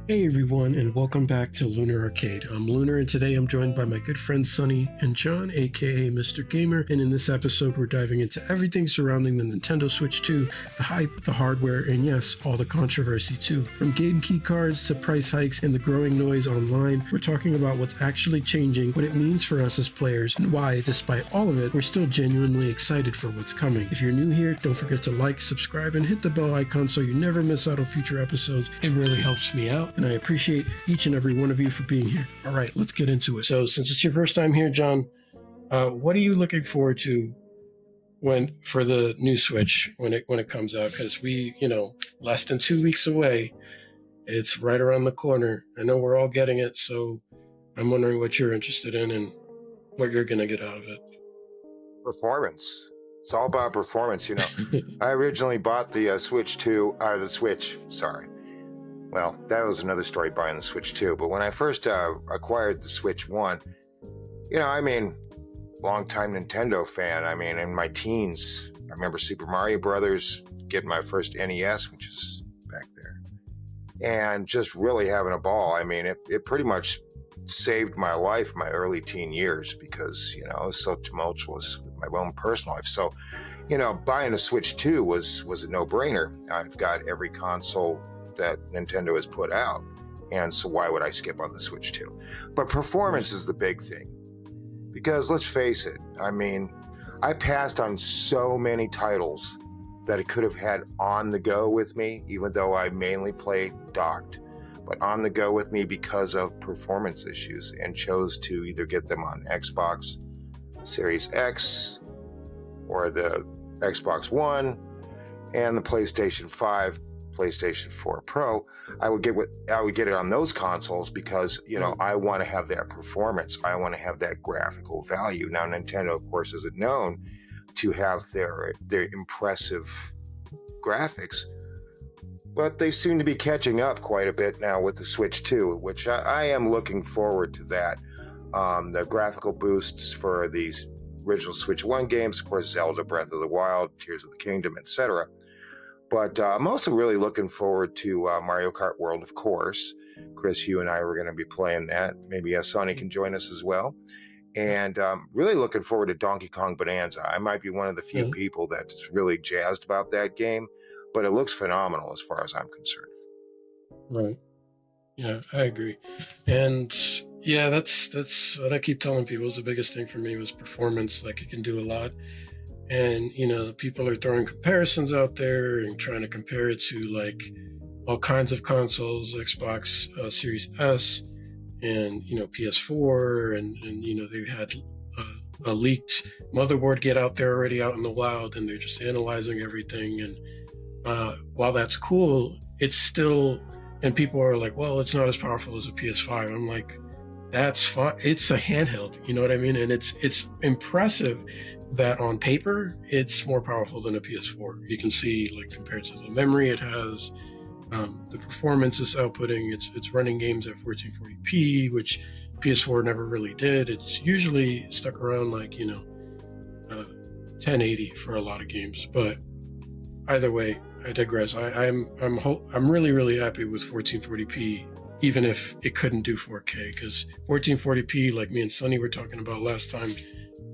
Hey everyone, and welcome back to Lunar Arcade. I'm Lunar, and today I'm joined by my good friends Sunny and John, aka Mr. Gamer. And in this episode, we're diving into everything surrounding the Nintendo Switch 2, the hype, the hardware, and yes, all the controversy too. From game key cards to price hikes and the growing noise online, we're talking about what's actually changing, what it means for us as players, and why, despite all of it, we're still genuinely excited for what's coming. If you're new here, don't forget to like, subscribe, and hit the bell icon so you never miss out on future episodes. It really helps me out, and I appreciate each and every one of you for being here. All right, let's get into it. So, since it's your first time here, John, what are you looking forward to for the new Switch when it comes out? Because we, less than 2 weeks away. It's right around the corner. I know we're all getting it, so I'm wondering what you're interested in and what you're gonna get out of it. Performance. It's all about performance, I originally bought the Switch 2, the Switch, sorry. Well, that was another story, buying the Switch 2. But when I first acquired the Switch 1, longtime Nintendo fan. In my teens, I remember Super Mario Brothers, getting my first NES, which is back there, and just really having a ball. It pretty much saved my life, my early teen years, because, it was so tumultuous with my own personal life. So, buying a Switch 2 was a no-brainer. I've got every console that Nintendo has put out, and so why would I skip on the Switch 2? But performance is the big thing, because let's face it, I passed on so many titles that I could have had on the go with me, even though I mainly played docked, but on the go with me because of performance issues, and chose to either get them on Xbox Series X or the Xbox One and the PlayStation 5, PlayStation 4 Pro. I would get it on those consoles because, I want to have that performance. I want to have that graphical value. Now, Nintendo, of course, isn't known to have their impressive graphics, but they seem to be catching up quite a bit now with the Switch 2, which I am looking forward to that. The graphical boosts for these original Switch 1 games, of course, Zelda, Breath of the Wild, Tears of the Kingdom, etc. But I'm also really looking forward to Mario Kart World, of course. Chris, you and I were going to be playing that. Maybe Sonny can join us as well. And really looking forward to Donkey Kong Bonanza. I might be one of the few people that's really jazzed about that game, but it looks phenomenal as far as I'm concerned. Right. Yeah, I agree. And yeah, that's what I keep telling people is the biggest thing for me was performance. Like, it can do a lot. And, people are throwing comparisons out there and trying to compare it to like all kinds of consoles, Xbox Series S and, PS4 and they've had a leaked motherboard get out there already out in the wild, and they're just analyzing everything. And while that's cool, it's still, and people are like, well, it's not as powerful as a PS5. I'm like, that's fine. It's a handheld, you know what I mean? And it's impressive that on paper it's more powerful than a PS4. You can see, like, compared to the memory it has, the performance it's outputting, it's running games at 1440p, which PS4 never really did. It's usually stuck around like 1080 for a lot of games. But either way, I digress. I'm really, really happy with 1440p, even if it couldn't do 4K, because 1440p, like me and Sunny were talking about last time,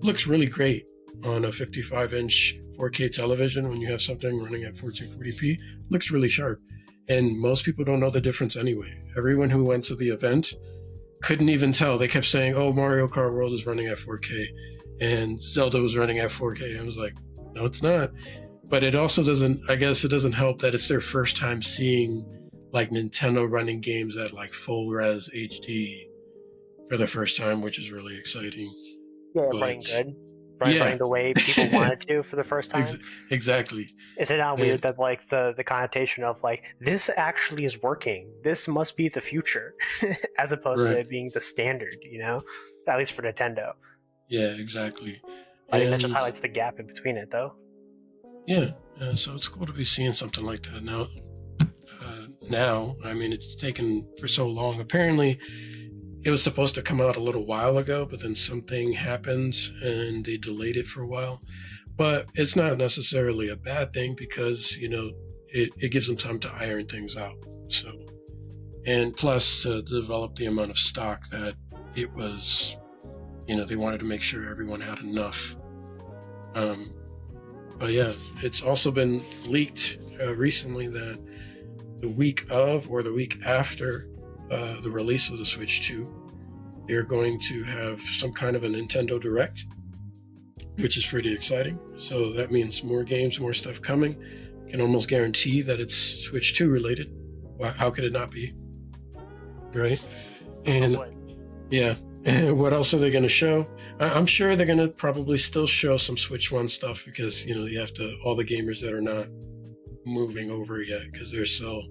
looks really great on a 55-inch 4K television. When you have something running at 1440p, looks really sharp. And most people don't know the difference anyway. Everyone who went to the event couldn't even tell. They kept saying, oh, Mario Kart World is running at 4K and Zelda was running at 4K. I was like, no, it's not. But it also doesn't help that it's their first time seeing like Nintendo running games at like full res HD for the first time, which is really exciting. Yeah, running good. Running the way people wanted to for the first time. Exactly. Is it not weird that like the connotation of like, this actually is working, this must be the future, as opposed to it being the standard, at least for Nintendo. Yeah, exactly. I think that just highlights the gap in between it, though. Yeah, so it's cool to be seeing something like that now. It's taken for so long. Apparently, it was supposed to come out a little while ago, but then something happened and they delayed it for a while. But it's not necessarily a bad thing because, it gives them time to iron things out. So, and plus to develop the amount of stock that it was, they wanted to make sure everyone had enough. But yeah, it's also been leaked recently that the week of or the week after the release of the Switch 2, they're going to have some kind of a Nintendo Direct, which is pretty exciting. So that means more games, more stuff coming. Can almost guarantee that it's Switch 2 related. How could it not be? Right? And yeah, and what else are they going to show? I'm sure they're going to probably still show some Switch 1 stuff because, you have to, all the gamers that are not moving over yet, because there's still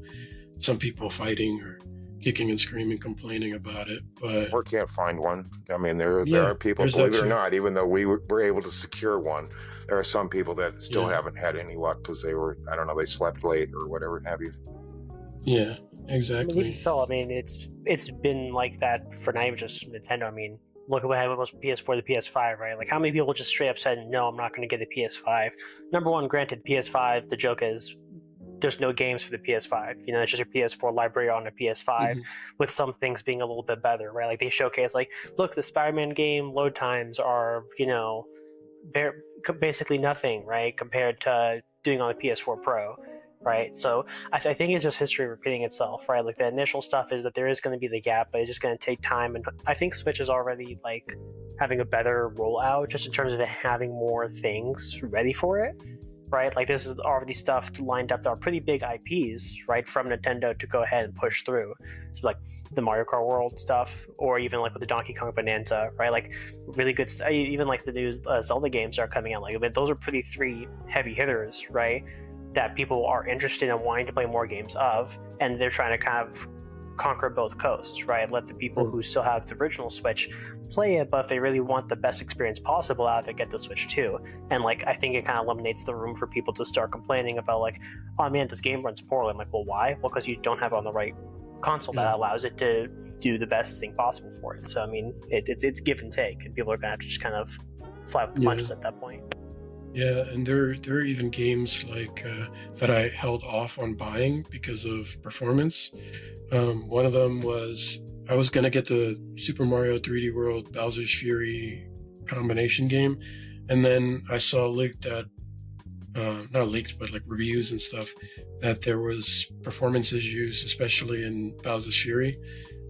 some people fighting or kicking and screaming, complaining about it. But or can't find one. I mean, there are people, believe it or not, even though we were able to secure one, there are some people that still haven't had any luck because they were, I don't know, they slept late or whatever have you. Yeah, exactly. It's been like that for not even just Nintendo. I mean, look at what happened with PS4 to PS5, right? Like, how many people just straight up said, no, I'm not going to get the PS5? Number one, granted, PS5, the joke is there's no games for the PS5. It's just your PS4 library on a PS5 with some things being a little bit better, right? Like, they showcase, like, look, the Spider-Man game load times are, basically nothing, right, compared to doing on the PS4 Pro, right? So I think it's just history repeating itself, right? Like, the initial stuff is that there is going to be the gap, but it's just going to take time. And I think Switch is already, like, having a better rollout just in terms of it having more things ready for it, right? Like, this is already stuff lined up that are pretty big IPs, right, from Nintendo to go ahead and push through. So, like, the Mario Kart World stuff, or even like with the Donkey Kong Bonanza, right? Like, really good even like the new Zelda games that are coming out. Like, those are pretty 3 heavy hitters, right, that people are interested in wanting to play more games of, and they're trying to kind of conquer both coasts, right? Let the people who still have the original Switch play it, but if they really want the best experience possible out of it, get the Switch 2. And, like, I think it kind of eliminates the room for people to start complaining about, like, oh man, this game runs poorly. I'm like, well, why? Well, because you don't have it on the right console that allows it to do the best thing possible for it. So, I mean, it's give and take, and people are gonna have to just kind of fly with the punches at that point. Yeah, and there are even games like that I held off on buying because of performance. One of them was I was gonna get the Super Mario 3D World Bowser's Fury combination game, and then I saw leaked that not leaked, but like reviews and stuff, that there was performance issues, especially in Bowser's Fury,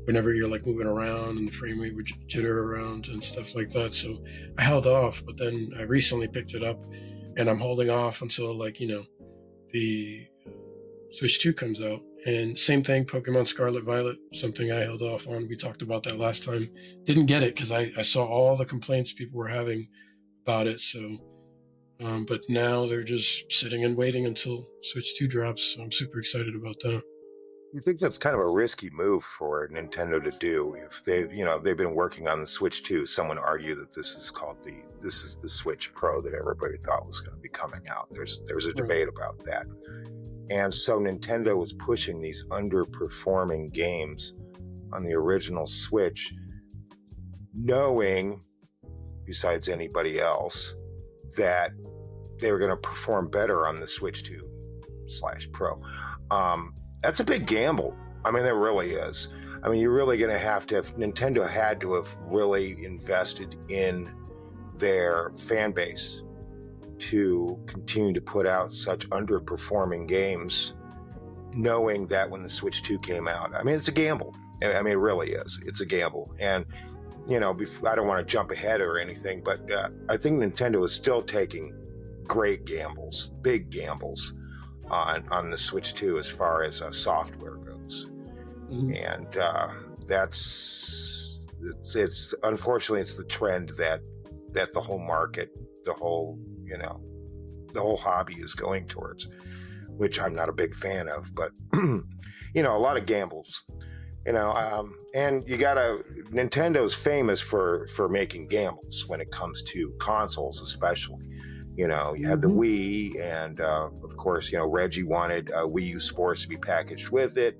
whenever you're like moving around and the frame rate would jitter around and stuff like that. So I held off, but then I recently picked it up, and I'm holding off until, like, the Switch 2 comes out. And same thing, Pokemon Scarlet Violet, something I held off on. We talked about that last time. Didn't get it because I saw all the complaints people were having about it. So, but now they're just sitting and waiting until Switch 2 drops. So I'm super excited about that. You think that's kind of a risky move for Nintendo to do? If they've been working on the Switch 2, someone argued that this is the Switch Pro that everybody thought was going to be coming out. There's a debate about that. And so Nintendo was pushing these underperforming games on the original Switch, knowing, besides anybody else, that they were going to perform better on the Switch 2/Pro. That's a big gamble. I mean, there really is. I mean, you're really going to have Nintendo had to have really invested in their fan base to continue to put out such underperforming games, knowing that when the Switch 2 came out, I mean, it's a gamble. I mean, it really is. It's a gamble. And, I don't want to jump ahead or anything, but I think Nintendo is still taking great gambles, big gambles on the Switch 2 as far as software goes. And it's unfortunately, it's the trend that the whole market, the whole hobby is going towards, which I'm not a big fan of, but a lot of gambles, and Nintendo's famous for making gambles when it comes to consoles, especially. You had the Wii, and of course, Reggie wanted Wii U Sports to be packaged with it.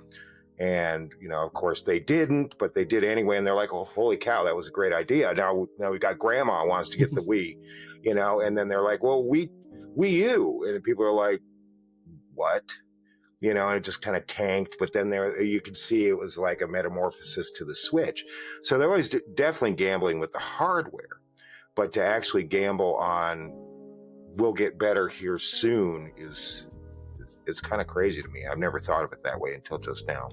And, of course they didn't, but they did anyway. And they're like, oh, holy cow, that was a great idea. Now we got grandma wants to get the Wii, and then they're like, well, Wii U. And people are like, what? you know, and it just kind of tanked. But then there, you could see it was like a metamorphosis to the Switch. So they're always definitely gambling with the hardware, but to actually gamble on we'll get better here soon is it's kind of crazy to me. I've never thought of it that way until just now.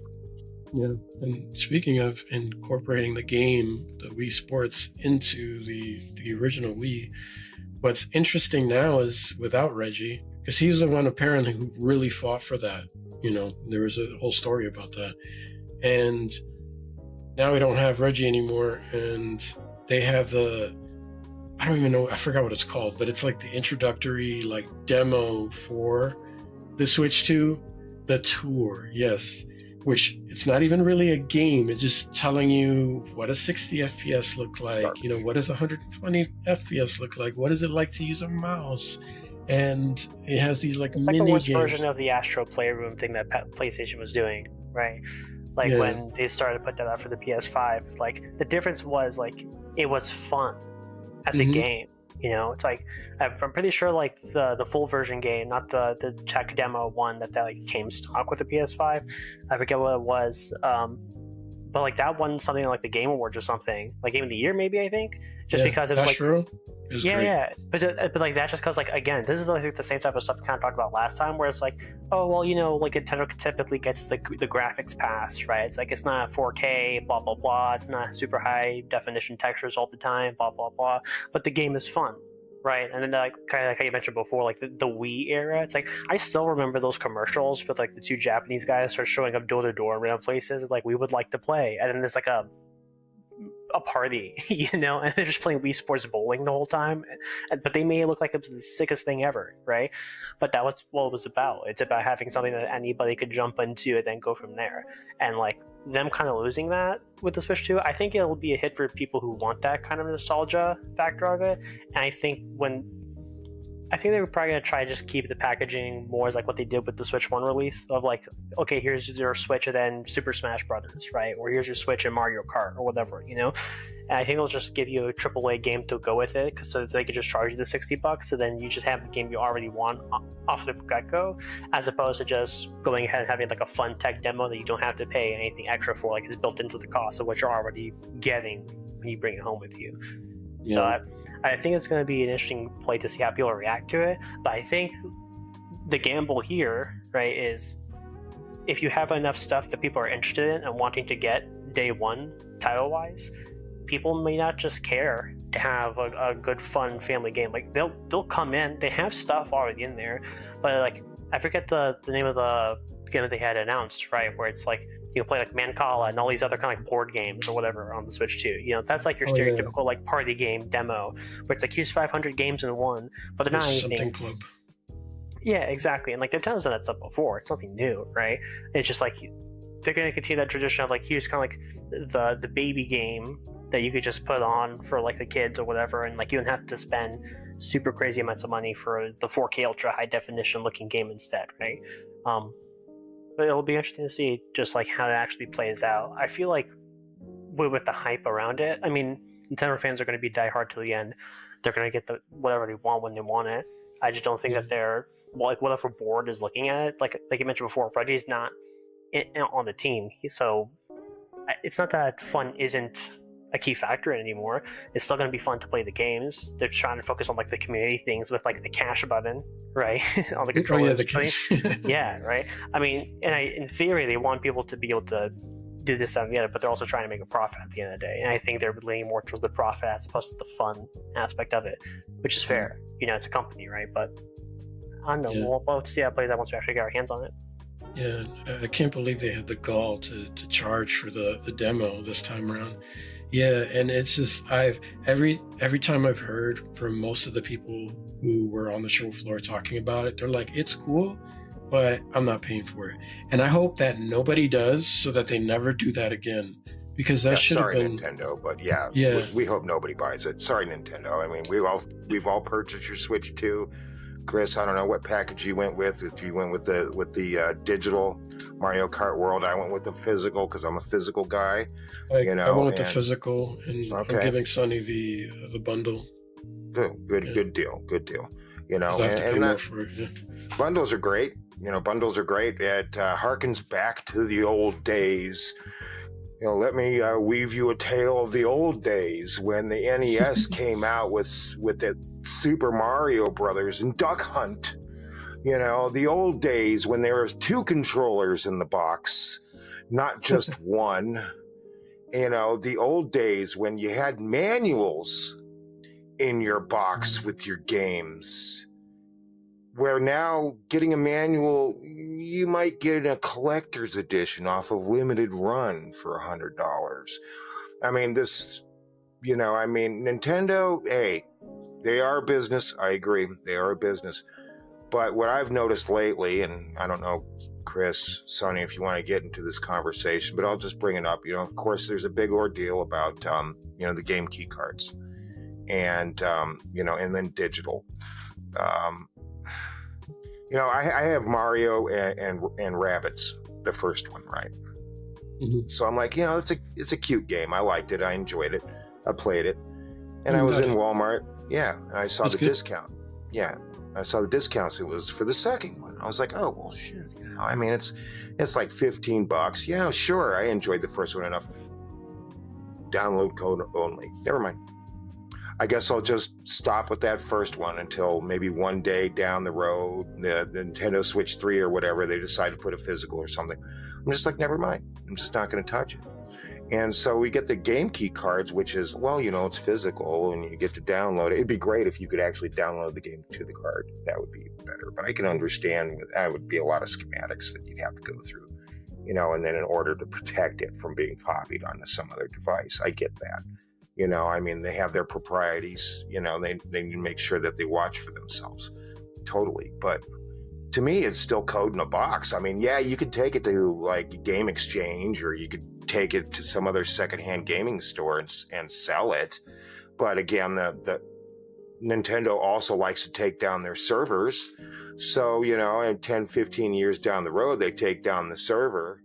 Yeah, and speaking of incorporating the game, the Wii Sports, into the original Wii, what's interesting now is without Reggie, because he was the one apparently who really fought for that. You know, there was a whole story about that. And now we don't have Reggie anymore, and they have I don't even know, I forgot what it's called, but it's like the introductory like demo for the Switch 2, the tour, yes. Which it's not even really a game. It's just telling you what does 60 FPS look like? You know, what does 120 FPS look like? What is it like to use a mouse? And it has these like it's mini like a worse games. version of the Astro Playroom thing that PlayStation was doing, right? Like when they started to put that out for the PS5, like the difference was like it was fun as a game. You know, it's like I'm pretty sure like the full version game, not the tech demo one that like came stock with the PS5. I forget what it was, but like that won something like the Game Awards or something, like Game of the Year maybe, I think, just because it was Astro like is yeah, great. yeah, but like that's just because like again, this is like the same type of stuff we kind of talked about last time, where it's like, oh well, you know, like Nintendo typically gets the graphics pass, right? It's like it's not 4K, blah blah blah. It's not super high definition textures all the time, blah blah blah. But the game is fun, right? And then like kind of like how you mentioned before, like the Wii era. It's like I still remember those commercials with like the two Japanese guys start showing up door to door around places like we would like to play, and then there's like a party, you know, and they're just playing Wii Sports bowling the whole time, but they may look like it was the sickest thing ever, right? But that was what it was about. It's about having something that anybody could jump into and then go from there. And like them kind of losing that with the Switch 2, I think it'll be a hit for people who want that kind of nostalgia factor of it. And I think they were probably going to try to just keep the packaging more as like what they did with the Switch 1 release of like, okay, here's your Switch and then Super Smash Brothers, right? Or here's your Switch and Mario Kart or whatever, you know? And I think they'll just give you a AAA game to go with it so that they could just charge you the $60, so then you just have the game you already want off the get-go, as opposed to just going ahead and having like a fun tech demo that you don't have to pay anything extra for, like it's built into the cost of what you're already getting when you bring it home with you. Yeah. So I think it's going to be an interesting play to see how people react to it. But I think the gamble here, right, is if you have enough stuff that people are interested in and wanting to get day one title-wise, people may not just care to have a good, fun family game. Like they'll come in, they have stuff already in there, but like I forget the name of the game that they had announced, right, where it's like you can play like Mancala and all these other kind of like board games or whatever on the Switch too. You know, that's like your stereotypical like party game demo where it's like here's 500 games in one, but they're not anything. Club. Yeah, exactly. And like Nintendo's done that stuff before. It's nothing new, right? It's just like they're going to continue that tradition of like here's kind of like the baby game that you could just put on for like the kids or whatever, and like you don't have to spend super crazy amounts of money for the 4K ultra high definition looking game instead, right? But it'll be interesting to see just like how it actually plays out. I feel like with the hype around it, I mean, Nintendo fans are going to be diehard to the end. They're going to get whatever they want when they want it. I just don't think that they're like whatever board is looking at it. Like you mentioned before, Reggie's not on the team, so it's not that fun isn't a key factor anymore. It's still going to be fun to play the games. They're trying to focus on like the community things with like the cash button, right, on the controller. The cash. Yeah, right. I mean, in theory, they want people to be able to do this, that, and the other, but they're also trying to make a profit at the end of the day. And I think they're leaning more towards the profit as opposed to the fun aspect of it, which is fair. You know, it's a company, right? But I don't know. Yeah. We'll have to see how it plays out once we actually get our hands on it. Yeah, I can't believe they had the gall to charge for the demo this time around. Yeah, and it's just every time I've heard from most of the people who were on the show floor talking about it, they're like, it's cool, but I'm not paying for it. And I hope that nobody does, so that they never do that again. Because that should have been Nintendo, but yeah. We hope nobody buys it. Sorry, Nintendo. I mean, we've all purchased your Switch 2. Chris, I don't know what package you went with. If you went with the digital Mario Kart World, I went with the physical because I'm a physical guy. I went with the physical, and I'm giving Sonny the bundle. Good deal. You know, and for it, bundles are great. bundles are great. It harkens back to the old days. Let me weave you a tale of the old days when the NES came out with the Super Mario Brothers and Duck Hunt. The old days when there was 2 controllers in the box, not just one. The old days when you had manuals in your box with your games, where now getting a manual, you might get a collector's edition off of Limited Run for $100. I mean, Nintendo, hey, they are a business. I agree. They are a business. But what I've noticed lately, and I don't know, Chris, Sonny, if you want to get into this conversation, but I'll just bring it up. Of course, there's a big ordeal about, the game key cards and then digital. I have Mario and Rabbids, the first one, right? Mm-hmm. So I'm like, it's a cute game. I liked it. I enjoyed it. I played it. And I was in Walmart. Yeah. And I saw the discount. Yeah. I saw the discounts. It was for the second one. I was like, oh, well, shit. It's like $15. Yeah, sure. I enjoyed the first one enough. Download code only. Never mind. I guess I'll just stop with that first one until maybe one day down the road, the Nintendo Switch 3 or whatever, they decide to put a physical or something. I'm just like, never mind. I'm just not going to touch it. And so we get the game key cards, which is, it's physical and you get to download it. It'd be great if you could actually download the game to the card. That would be better. But I can understand that would be a lot of schematics that you'd have to go through, and then in order to protect it from being copied onto some other device. I get that. They have their proprieties, they need to make sure that they watch for themselves. Totally. But to me, it's still code in a box. You could take it to like Game Exchange, or you could take it to some other secondhand gaming store and sell it. But again, the Nintendo also likes to take down their servers. So, in 10, 15 years down the road, they take down the server.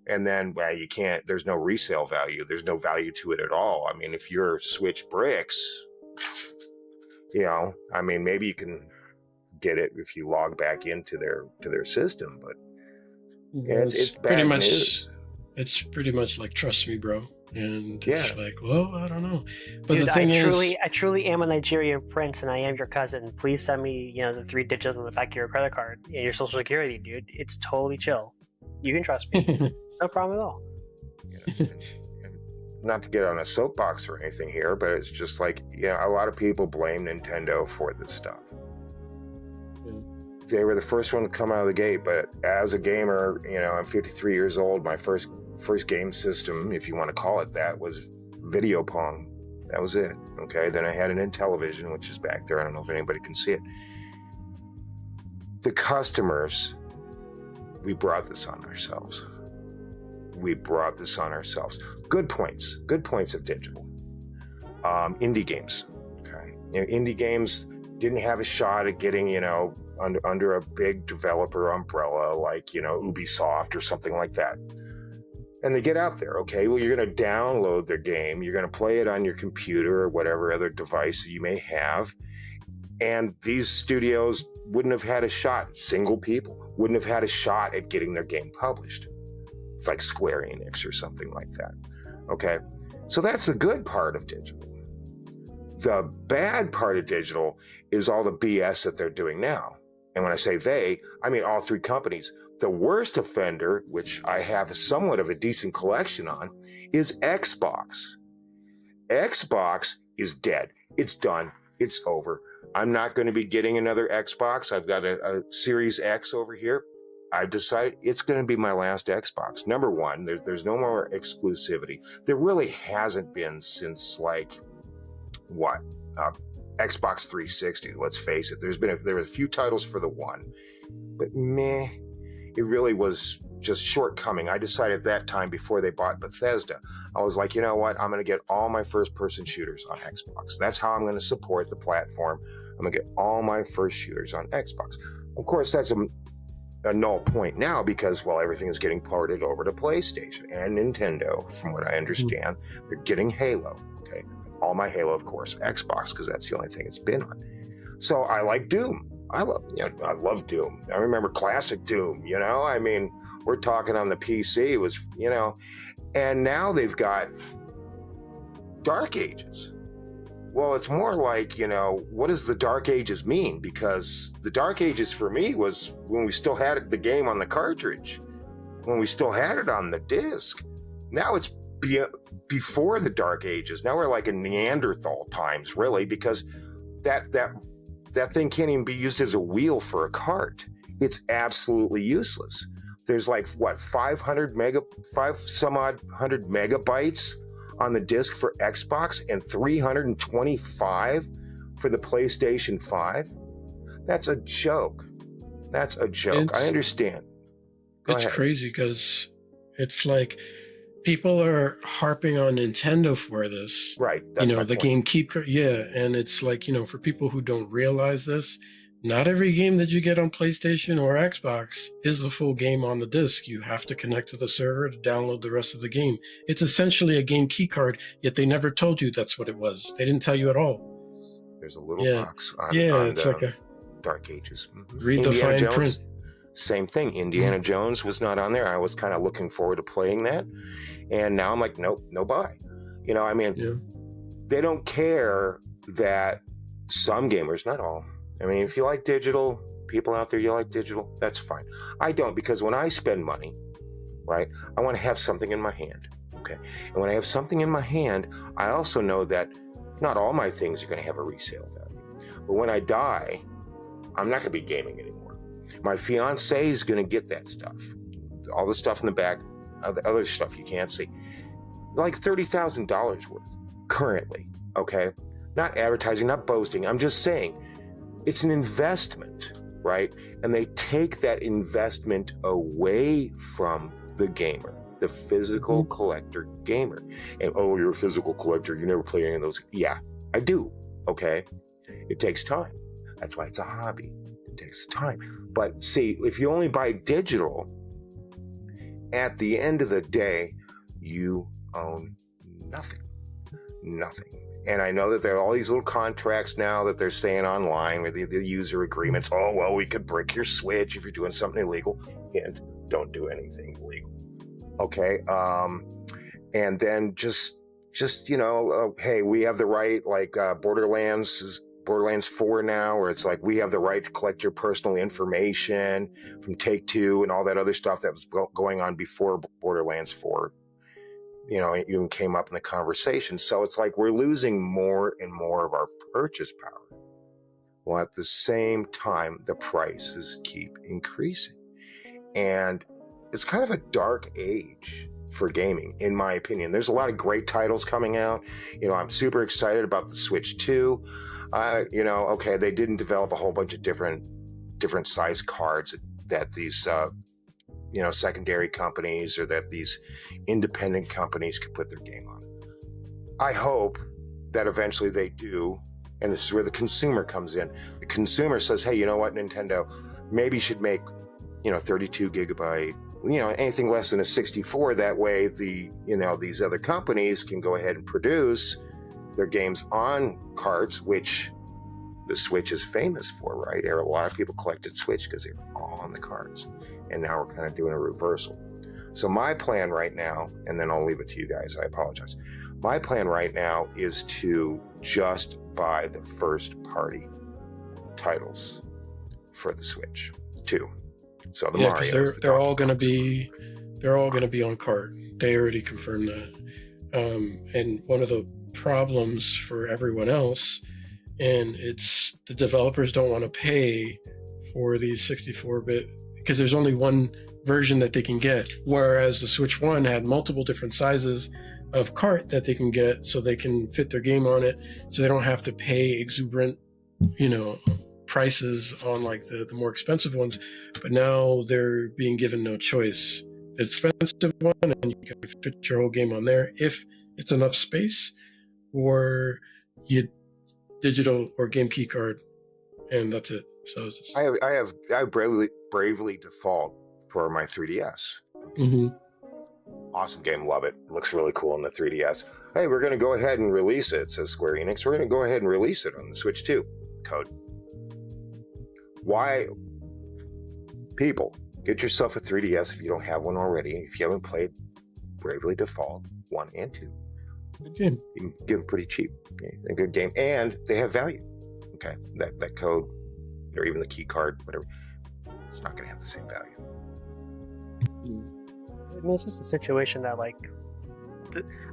And then, you can't, there's no resale value. There's no value to it at all. If you're Switch Bricks, maybe you can get it if you log back into their system. But it's pretty bad much news. It's pretty much like, trust me, bro. And it's like, well, I don't know. But Dude, the thing I truly am a Nigerian prince, and I am your cousin. Please send me, the 3 digits on the back of your credit card and your social security, dude. It's totally chill. You can trust me. No problem at all. And not to get on a soapbox or anything here, but it's just like, a lot of people blame Nintendo for this stuff. They were the first one to come out of the gate, but as a gamer, I'm 53 years old. My first game system, if you want to call it that, was Video Pong. That was it. Okay. Then I had an Intellivision, which is back there. I don't know if anybody can see it. The customers, we brought this on ourselves. Good points of digital. Indie games. Okay. Indie games didn't have a shot at getting, under a big developer umbrella like, Ubisoft or something like that. And they get out there, okay? Well, you're going to download their game. You're going to play it on your computer or whatever other device you may have. And these studios wouldn't have had a shot, single people, wouldn't have had a shot at getting their game published. It's like Square Enix or something like that, okay? So that's the good part of digital. The bad part of digital is all the BS that they're doing now. And when I say they, I mean all 3 companies. The worst offender, which I have somewhat of a decent collection on, is Xbox. Xbox is dead. It's done. It's over. I'm not going to be getting another Xbox. I've got a Series X over here. I've decided it's going to be my last Xbox. Number one, there's no more exclusivity. There really hasn't been since Xbox 360. Let's face it. There were a few titles for the one, but meh. It really was just shortcoming. I decided at that time before they bought Bethesda, I was like, you know what? I'm going to get all my first-person shooters on Xbox. That's how I'm going to support the platform. I'm going to get all my first shooters on Xbox. Of course, that's a null point now because, everything is getting ported over to PlayStation and Nintendo, from what I understand. They're getting Halo, okay? All my Halo, of course, Xbox, because that's the only thing it's been on. So I like Doom. I love Doom. I remember classic Doom, you know? I mean, we're talking on the PC was, you know, and now they've got Dark Ages. Well, it's more like, you know, what does the Dark Ages mean? Because the Dark Ages for me was when we still had the game on the cartridge, when we still had it on the disc. Now it's before the Dark Ages. Now we're like in Neanderthal times, really, because that thing can't even be used as a wheel for a cart. It's absolutely useless. There's like what 500 megabytes on the disc for Xbox and 325 for the PlayStation 5. That's a joke. That's a joke. I understand. It's crazy because it's like people are harping on Nintendo for this. Right. That's you know, the point. Yeah. And it's like, you know, for people who don't realize this, not every game that you get on PlayStation or Xbox is the full game on the disc. You have to connect to the server to download the rest of the game. It's essentially a game key card, yet they never told you that's what it was. They didn't tell you at all. There's a little box on, it's like a Dark Ages. Read the fine print. Same thing. Indiana Jones was not on there. I was kind of looking forward to playing that. And now I'm like, nope, no buy. You know, I mean, they don't care that some gamers, not all. I mean, if you like digital, people out there, you like digital, that's fine. I don't, because when I spend money, right, I want to have something in my hand. Okay. And when I have something in my hand, I also know that not all my things are going to have a resale value. But when I die, I'm not going to be gaming anymore. My fiance is going to get that stuff. All the stuff in the back, the other stuff you can't see. Like $30,000 worth currently, okay? Not advertising, not boasting. I'm just saying it's an investment, right? And they take that investment away from the gamer, the physical collector gamer. And, oh, you're a physical collector. You never play any of those. Yeah, I do, okay? It takes time. That's why it's a hobby. It takes time. But see, if you only buy digital, at the end of the day, you own nothing. Nothing. And I know that there are all these little contracts now that they're saying online with the user agreements. Oh, well, we could break your Switch if you're doing something illegal. Hint, don't do anything illegal. Okay. And then just you know, hey, we have the right, like Borderlands 4 now, where it's like we have the right to collect your personal information from Take-Two and all that other stuff that was going on before Borderlands 4. You know, it even came up in the conversation. So it's like we're losing more and more of our purchase power. While at the same time, the prices keep increasing. And it's kind of a dark age for gaming, in my opinion. There's a lot of great titles coming out. You know, I'm super excited about the Switch 2. You know, okay, they didn't develop a whole bunch of different size cards that these you know, secondary companies or that these independent companies could put their game on. I hope that eventually they do, and this is where the consumer comes in. The consumer says, hey, you know what, Nintendo, maybe you should make, you know, 32 gigabyte, you know, anything less than a 64. That way you know, these other companies can go ahead and produce their games on cards, which the Switch is famous for, right? A lot of people collected Switch because they were all on the cards. And now we're kind of doing a reversal. So my plan right now, and then I'll leave it to you guys, I apologize. My plan right now is to just buy the first party titles for the Switch 2. So the Mario, they're all going to be on cart. They already confirmed that. And one of the problems for everyone else, and it's the developers don't want to pay for these 64-bit because there's only one version that they can get, whereas the Switch 1 had multiple different sizes of cart that they can get so they can fit their game on it, so they don't have to pay exuberant, you know, prices on like the more expensive ones. But now they're being given no choice. The expensive one, and you can fit your whole game on there if it's enough space, or you digital or game key card, and that's it. So it's just... I bravely default for my 3DS. Awesome game, love it. Looks really cool on the 3DS. Hey, we're going to go ahead and release it, says Square Enix. We're going to go ahead and release it on the Switch 2. Code. why people get yourself a 3DS if you don't have one already. If you haven't played Bravely Default 1 and 2, Good game. you can get them pretty cheap. A good game, and they have value. Okay, that code or even the key card, whatever, it's not going to have the same value. I mean, it's just a situation that, like,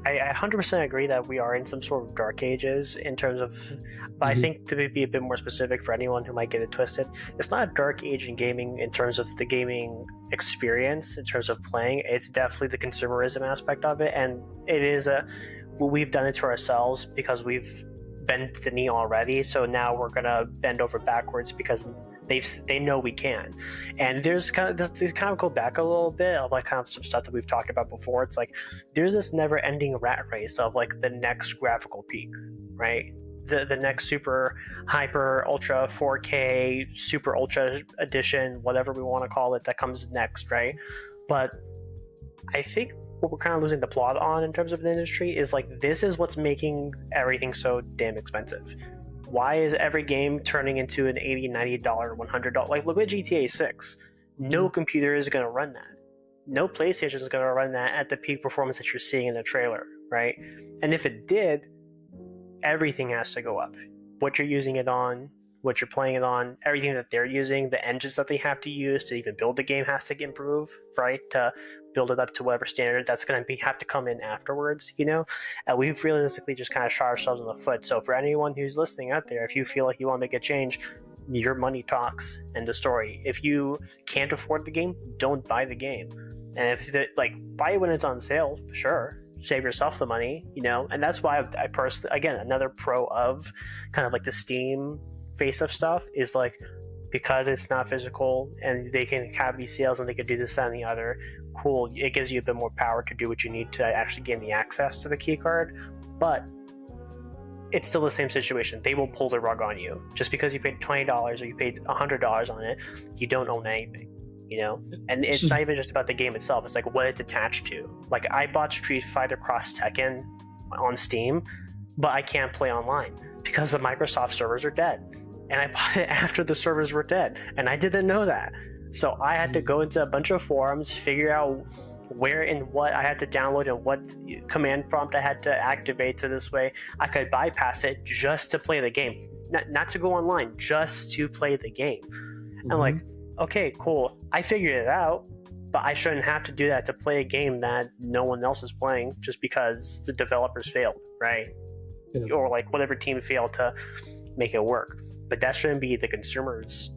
I 100% agree that we are in some sort of dark ages in terms of, but I think to be a bit more specific for anyone who might get it twisted, it's not a dark age in gaming in terms of the gaming experience, in terms of playing. It's definitely the consumerism aspect of it, and it is we've done it to ourselves because we've bent the knee already, so now we're gonna bend over backwards because they know we can. And there's kind of to kind of go back a little bit of like kind of some stuff that we've talked about before. It's like there's this never-ending rat race of like the next graphical peak, right? The next super hyper ultra 4K super ultra edition, whatever we want to call it, that comes next, right? But I think what we're kind of losing the plot on in terms of the industry is like this is what's making everything so damn expensive. Why is every game turning into an $80, $90, $100? Like, look at GTA 6. No computer is going to run that. No PlayStation is going to run that at the peak performance that you're seeing in the trailer, right? And if it did, everything has to go up. What you're using it on, what you're playing it on, everything that they're using, the engines that they have to use to even build the game has to improve, right? To build it up to whatever standard that's going to have to come in afterwards, you know? And we've realistically just kind of shot ourselves in the foot. So for anyone who's listening out there, if you feel like you want to make a change, your money talks. End of story. If you can't afford the game, don't buy the game. And if like buy it when it's on sale, sure, save yourself the money, you know? And that's why I personally, again, another pro of kind of like the Steam face of stuff is like, because it's not physical and they can have these sales and they can do this, that, and the other, cool, it gives you a bit more power to do what you need to actually gain the access to the key card. But it's still the same situation. They will pull the rug on you. Just because you paid $20 or you paid $100 on it, you don't own anything, you know? And it's not even just about the game itself, it's like what it's attached to. Like, I bought Street Fighter Cross Tekken on Steam, but I can't play online because the Microsoft servers are dead. And I bought it after the servers were dead, and I didn't know that. So I had to go into a bunch of forums, figure out where and what I had to download and what command prompt I had to activate, so this way I could bypass it just to play the game. Not to go online, just to play the game. And like, okay, cool, I figured it out, but I shouldn't have to do that to play a game that no one else is playing just because the developers failed, right? Yeah. Or like whatever team failed to make it work. But that shouldn't be the consumer's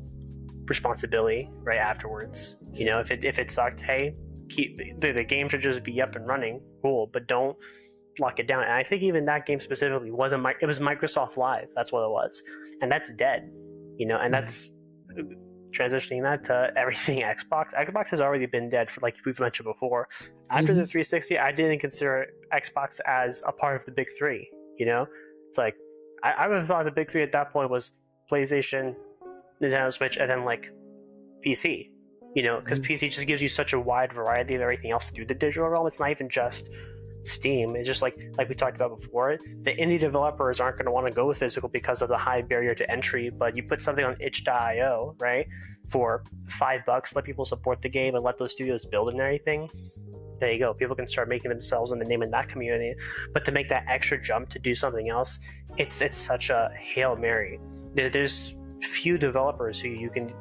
responsibility right afterwards. You know, if it sucked, hey, the game should just be up and running, cool, but don't lock it down. And I think even that game specifically it was Microsoft Live. That's what it was, and that's dead. You know, and that's transitioning that to everything Xbox. Xbox has already been dead for, like we've mentioned before. After the 360, I didn't consider Xbox as a part of the big three. You know, it's like I would have thought the big three at that point was PlayStation, Nintendo Switch, and then like PC, you know, because PC just gives you such a wide variety of everything else through the digital realm. It's not even just Steam. It's just like we talked about before, the indie developers aren't going to want to go with physical because of the high barrier to entry, but you put something on itch.io, right, for $5, let people support the game and let those studios build and everything. There you go. People can start making themselves in the name in that community. But to make that extra jump to do something else, it's such a Hail Mary. There's few developers who you can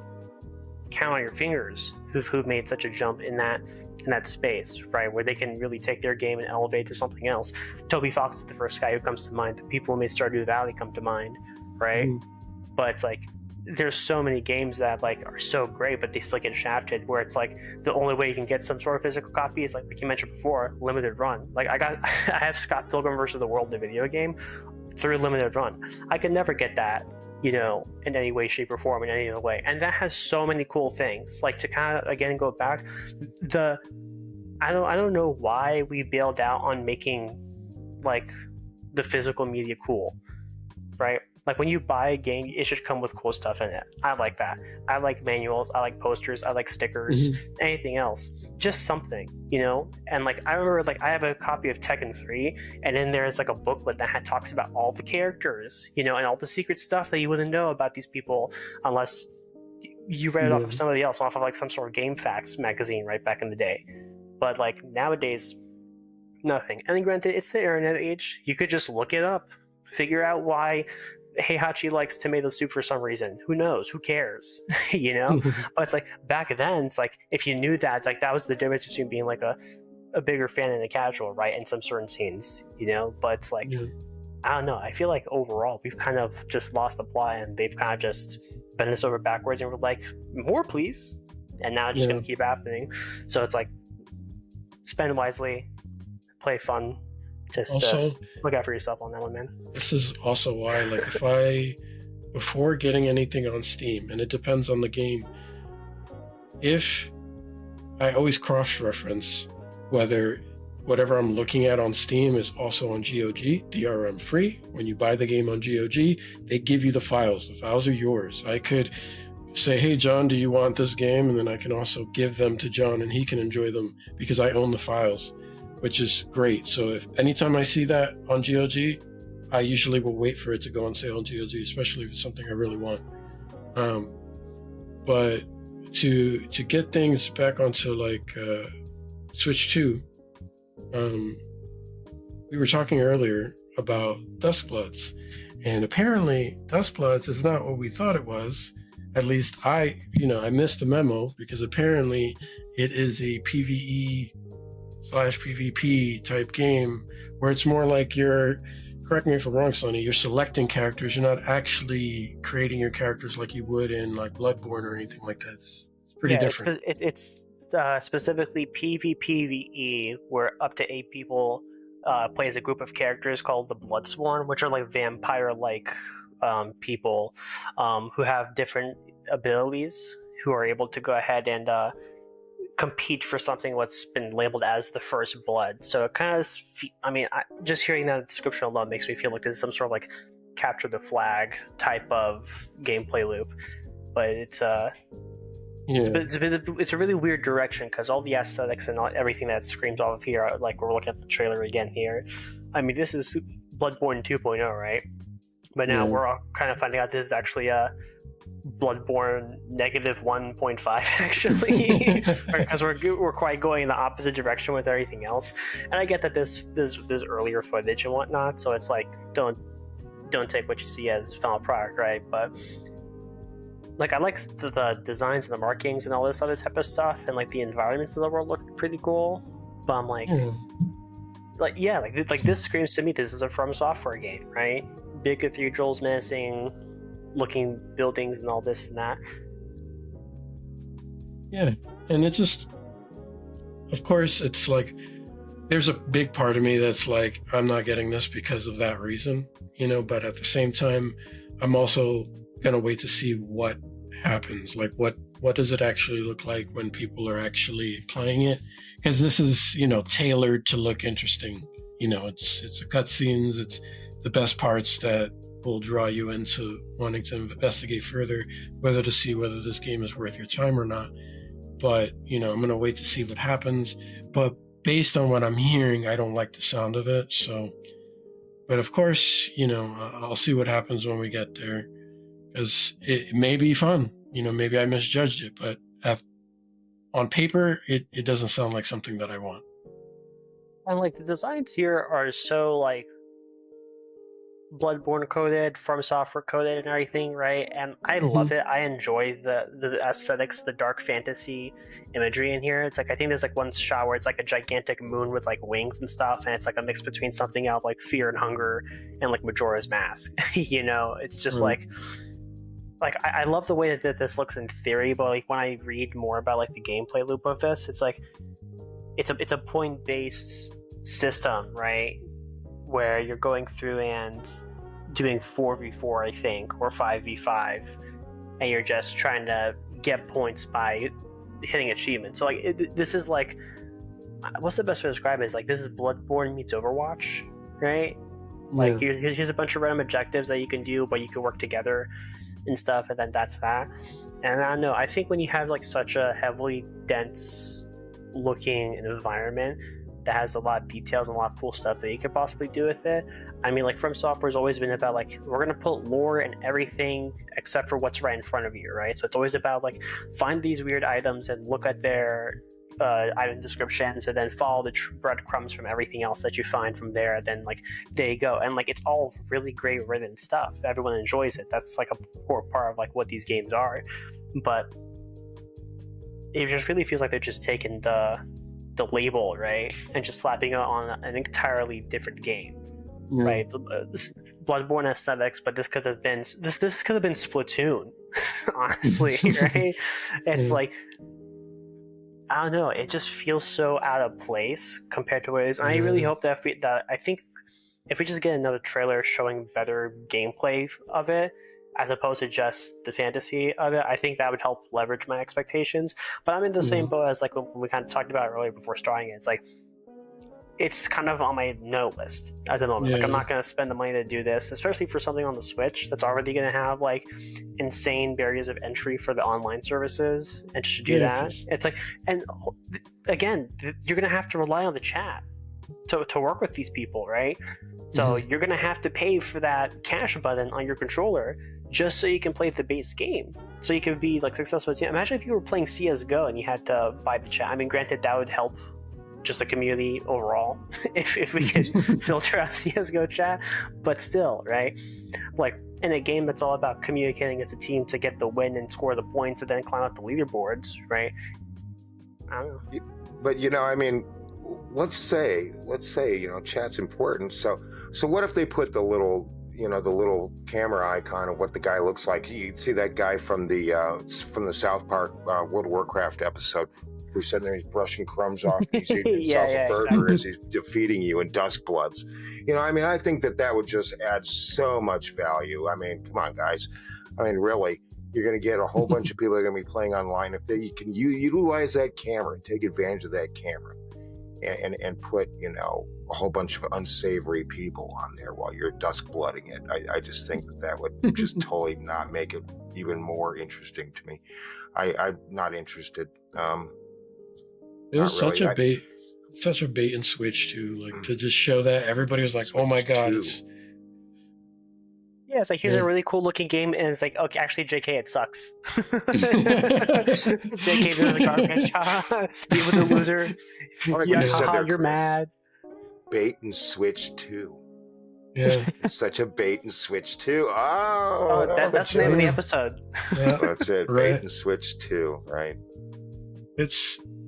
count on your fingers who've made such a jump in that space, right, where they can really take their game and elevate to something else. Toby Fox is the first guy who comes to mind. The people who made Stardew Valley come to mind, right? But it's like there's so many games that like are so great, but they still get shafted. Where it's like the only way you can get some sort of physical copy is like you mentioned before, limited run. Like I have Scott Pilgrim vs. the World, the video game, through limited run. I could never get that, you know, in any way, shape, or form, in any other way. And that has so many cool things. Like, to kind of again go back, I don't know why we bailed out on making like the physical media cool, right? Like when you buy a game, it should come with cool stuff in it. I like that. I like manuals. I like posters. I like stickers. Anything else, just something, you know. And like I remember, like I have a copy of Tekken 3, and in there is like a booklet that talks about all the characters, you know, and all the secret stuff that you wouldn't know about these people unless you read it off Yeah. of somebody else, off of like some sort of Game Facts magazine, right, back in the day. But like nowadays, nothing. And granted, it's the internet age. You could just look it up, figure out why Heihachi likes tomato soup for some reason. Who knows? Who cares? You know? But it's like back then, it's like if you knew that, like that was the difference between being like a bigger fan and a casual, right? In some certain scenes, you know? But it's like, Yeah. I don't know. I feel like overall we've kind of just lost the plot, and they've kind of just bent us over backwards, and we're like, more, please. And now it's just Yeah. going to keep happening. So it's like, spend wisely, play fun. Just Also, look out for yourself on that one, man. this is also why, like, if I, before getting anything on Steam, and it depends on the game, if I always cross-reference whether whatever I'm looking at on Steam is also on GOG, DRM free. When you buy the game on GOG, they give you the files. The files are yours. I could say, hey, John, do you want this game? And then I can also give them to John and he can enjoy them because I own the files, which is great. So if anytime I see that on GOG, I usually will wait for it to go on sale on GOG, especially if it's something I really want. But to get things back onto like Switch 2, we were talking earlier about Duskbloods, and apparently Duskbloods is not what we thought it was. At least I missed the memo, because apparently it is a PvE / PvP type game where it's more like you're, correct me if I'm wrong, Sonny, you're selecting characters. You're not actually creating your characters like you would in like Bloodborne or anything like that. It's pretty different. It's specifically PvPvE, where up to 8 people play as a group of characters called the Bloodsworn, which are like vampire-like people who have different abilities, who are able to go ahead and compete for something what's been labeled as the first blood. So it kind of, just hearing that description alone makes me feel like there's some sort of like capture the flag type of gameplay loop. But it's it's a really weird direction, because all the aesthetics and everything that screams off of here, like we're looking at the trailer again here. I mean, this is Bloodborne 2.0, right? But now we're all kind of finding out this is actually a Bloodborne -1.5, actually, because we're quite going in the opposite direction with everything else. And I get that there's earlier footage and whatnot, so it's like don't take what you see as final product, right? But like I like the designs and the markings and all this other type of stuff, and like the environments of the world look pretty cool. But I'm like, like this screams to me this is a From Software game, right? Big cathedrals, menacing looking buildings, and all this and that. Yeah, and it just, of course, it's like there's a big part of me that's like, I'm not getting this because of that reason, but at the same time, I'm also gonna wait to see what happens. Like what does it actually look like when people are actually playing it? Because this is, tailored to look interesting. It's the cutscenes, it's the best parts that will draw you into wanting to investigate further, whether to see whether this game is worth your time or not. But, I'm going to wait to see what happens. But based on what I'm hearing, I don't like the sound of it. So, but of course, I'll see what happens when we get there, because it may be fun. Maybe I misjudged it, but on paper, it doesn't sound like something that I want. And like the designs here are so like Bloodborne coded, From Software coded, and everything, right? And I love it. I enjoy the aesthetics, the dark fantasy imagery in here. It's like, I think there's like one shot where it's like a gigantic moon with like wings and stuff, and it's like a mix between something out of like Fear and Hunger and like Majora's Mask. It's just like I love the way that this looks in theory, but like when I read more about like the gameplay loop of this, it's like it's a point-based system, right? Where you're going through and doing 4v4, I think, or 5v5, and you're just trying to get points by hitting achievements. So like this is like, what's the best way to describe it? Is like, this is Bloodborne meets Overwatch, right? Like here's a bunch of random objectives that you can do, but you can work together and stuff, and then that's that. And I don't know, I think when you have like such a heavily dense looking environment that has a lot of details and a lot of cool stuff that you could possibly do with it. I mean, like, From Software's always been about, like, we're going to put lore in everything except for what's right in front of you, right? So it's always about, like, find these weird items and look at their item descriptions and then follow the breadcrumbs from everything else that you find from there. And then, like, there you go. And, like, it's all really great written stuff. Everyone enjoys it. That's, like, a core part of, like, what these games are. But it just really feels like they're just taking the label, right, and just slapping it on an entirely different game. Right, Bloodborne aesthetics, but this could have been Splatoon, honestly, right? It's like, I don't know, it just feels so out of place compared to what it is. And I really hope that I think if we just get another trailer showing better gameplay of it, as opposed to just the fantasy of it, I think that would help leverage my expectations. But I'm in the same boat as, like, when we kind of talked about it earlier before starting it. It's like, it's kind of on my no list at the moment. Like, I'm not going to spend the money to do this, especially for something on the Switch that's already going to have, like, insane barriers of entry for the online services. And to do that, it's like, and again, you're going to have to rely on the chat to work with these people, right? So you're going to have to pay for that cash button on your controller just so you can play the base game, so you can be, like, successful. Imagine if you were playing CSGO and you had to buy the chat. I mean, granted, that would help just the community overall if we could filter out CSGO chat, but still, right? Like, in a game that's all about communicating as a team to get the win and score the points and then climb up the leaderboards, right? I don't know. But, you know, I mean, let's say, you know, chat's important. So what if they put the little camera icon of what the guy looks like? You see that guy from the South Park World of Warcraft episode, who's sitting there, he's brushing crumbs off, he's eating himself a burger as he's defeating you in Duskbloods. You know, I mean, I think that would just add so much value. I mean, come on, guys. I mean, really, you're going to get a whole bunch of people that are going to be playing online. If you can utilize that camera, take advantage of that camera, and put, you know, a whole bunch of unsavory people on there while you're duskblooding it. I just think that would just totally not make it even more interesting to me. I'm not interested. It was such a bait and switch too, like, to just show that everybody was like, Switch, oh my god, it's like, here's a really cool looking game, and it's like, okay, actually, JK, it sucks. JK, this is the garbage. Be with the loser. You're mad. Bait and switch 2. Yeah. It's such a bait and switch 2. That's the name of the episode. Yeah. That's it. Right. Bait and switch 2, right?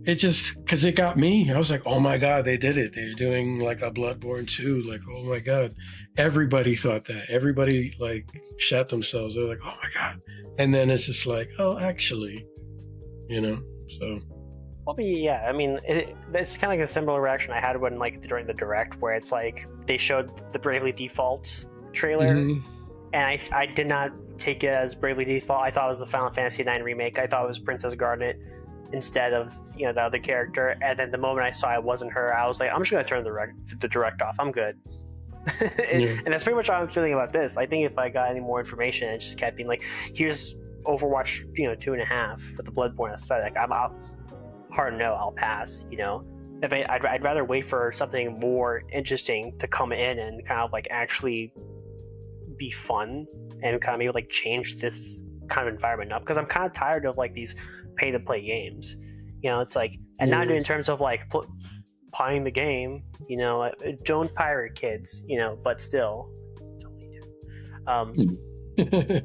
It just, because it got me. I was like, oh my god, they did it. They're doing, like, a Bloodborne 2. Like, oh my god. Everybody thought that. Everybody, like, shat themselves. They're like, oh my god. And then it's just like, oh, actually, you know, so. Well, yeah, I mean, it's kind of like a similar reaction I had when, like, during the Direct, where it's like they showed the Bravely Default trailer, and I did not take it as Bravely Default. I thought it was the Final Fantasy IX remake. I thought it was Princess Garnet instead of, you know, the other character. And then the moment I saw it wasn't her, I was like, I'm just gonna turn the Direct off. I'm good. And that's pretty much how I'm feeling about this. I think if I got any more information and just kept being like, here's Overwatch, you know, 2.5 with the Bloodborne aesthetic, I'm out. Hard no, I'll pass. You know, I'd rather wait for something more interesting to come in and kind of, like, actually be fun and kind of maybe, like, change this kind of environment up, because I'm kind of tired of, like, these pay to play games. You know, it's like, and not in terms of, like, playing the game. You know, don't pirate kids. You know, but still, totally do.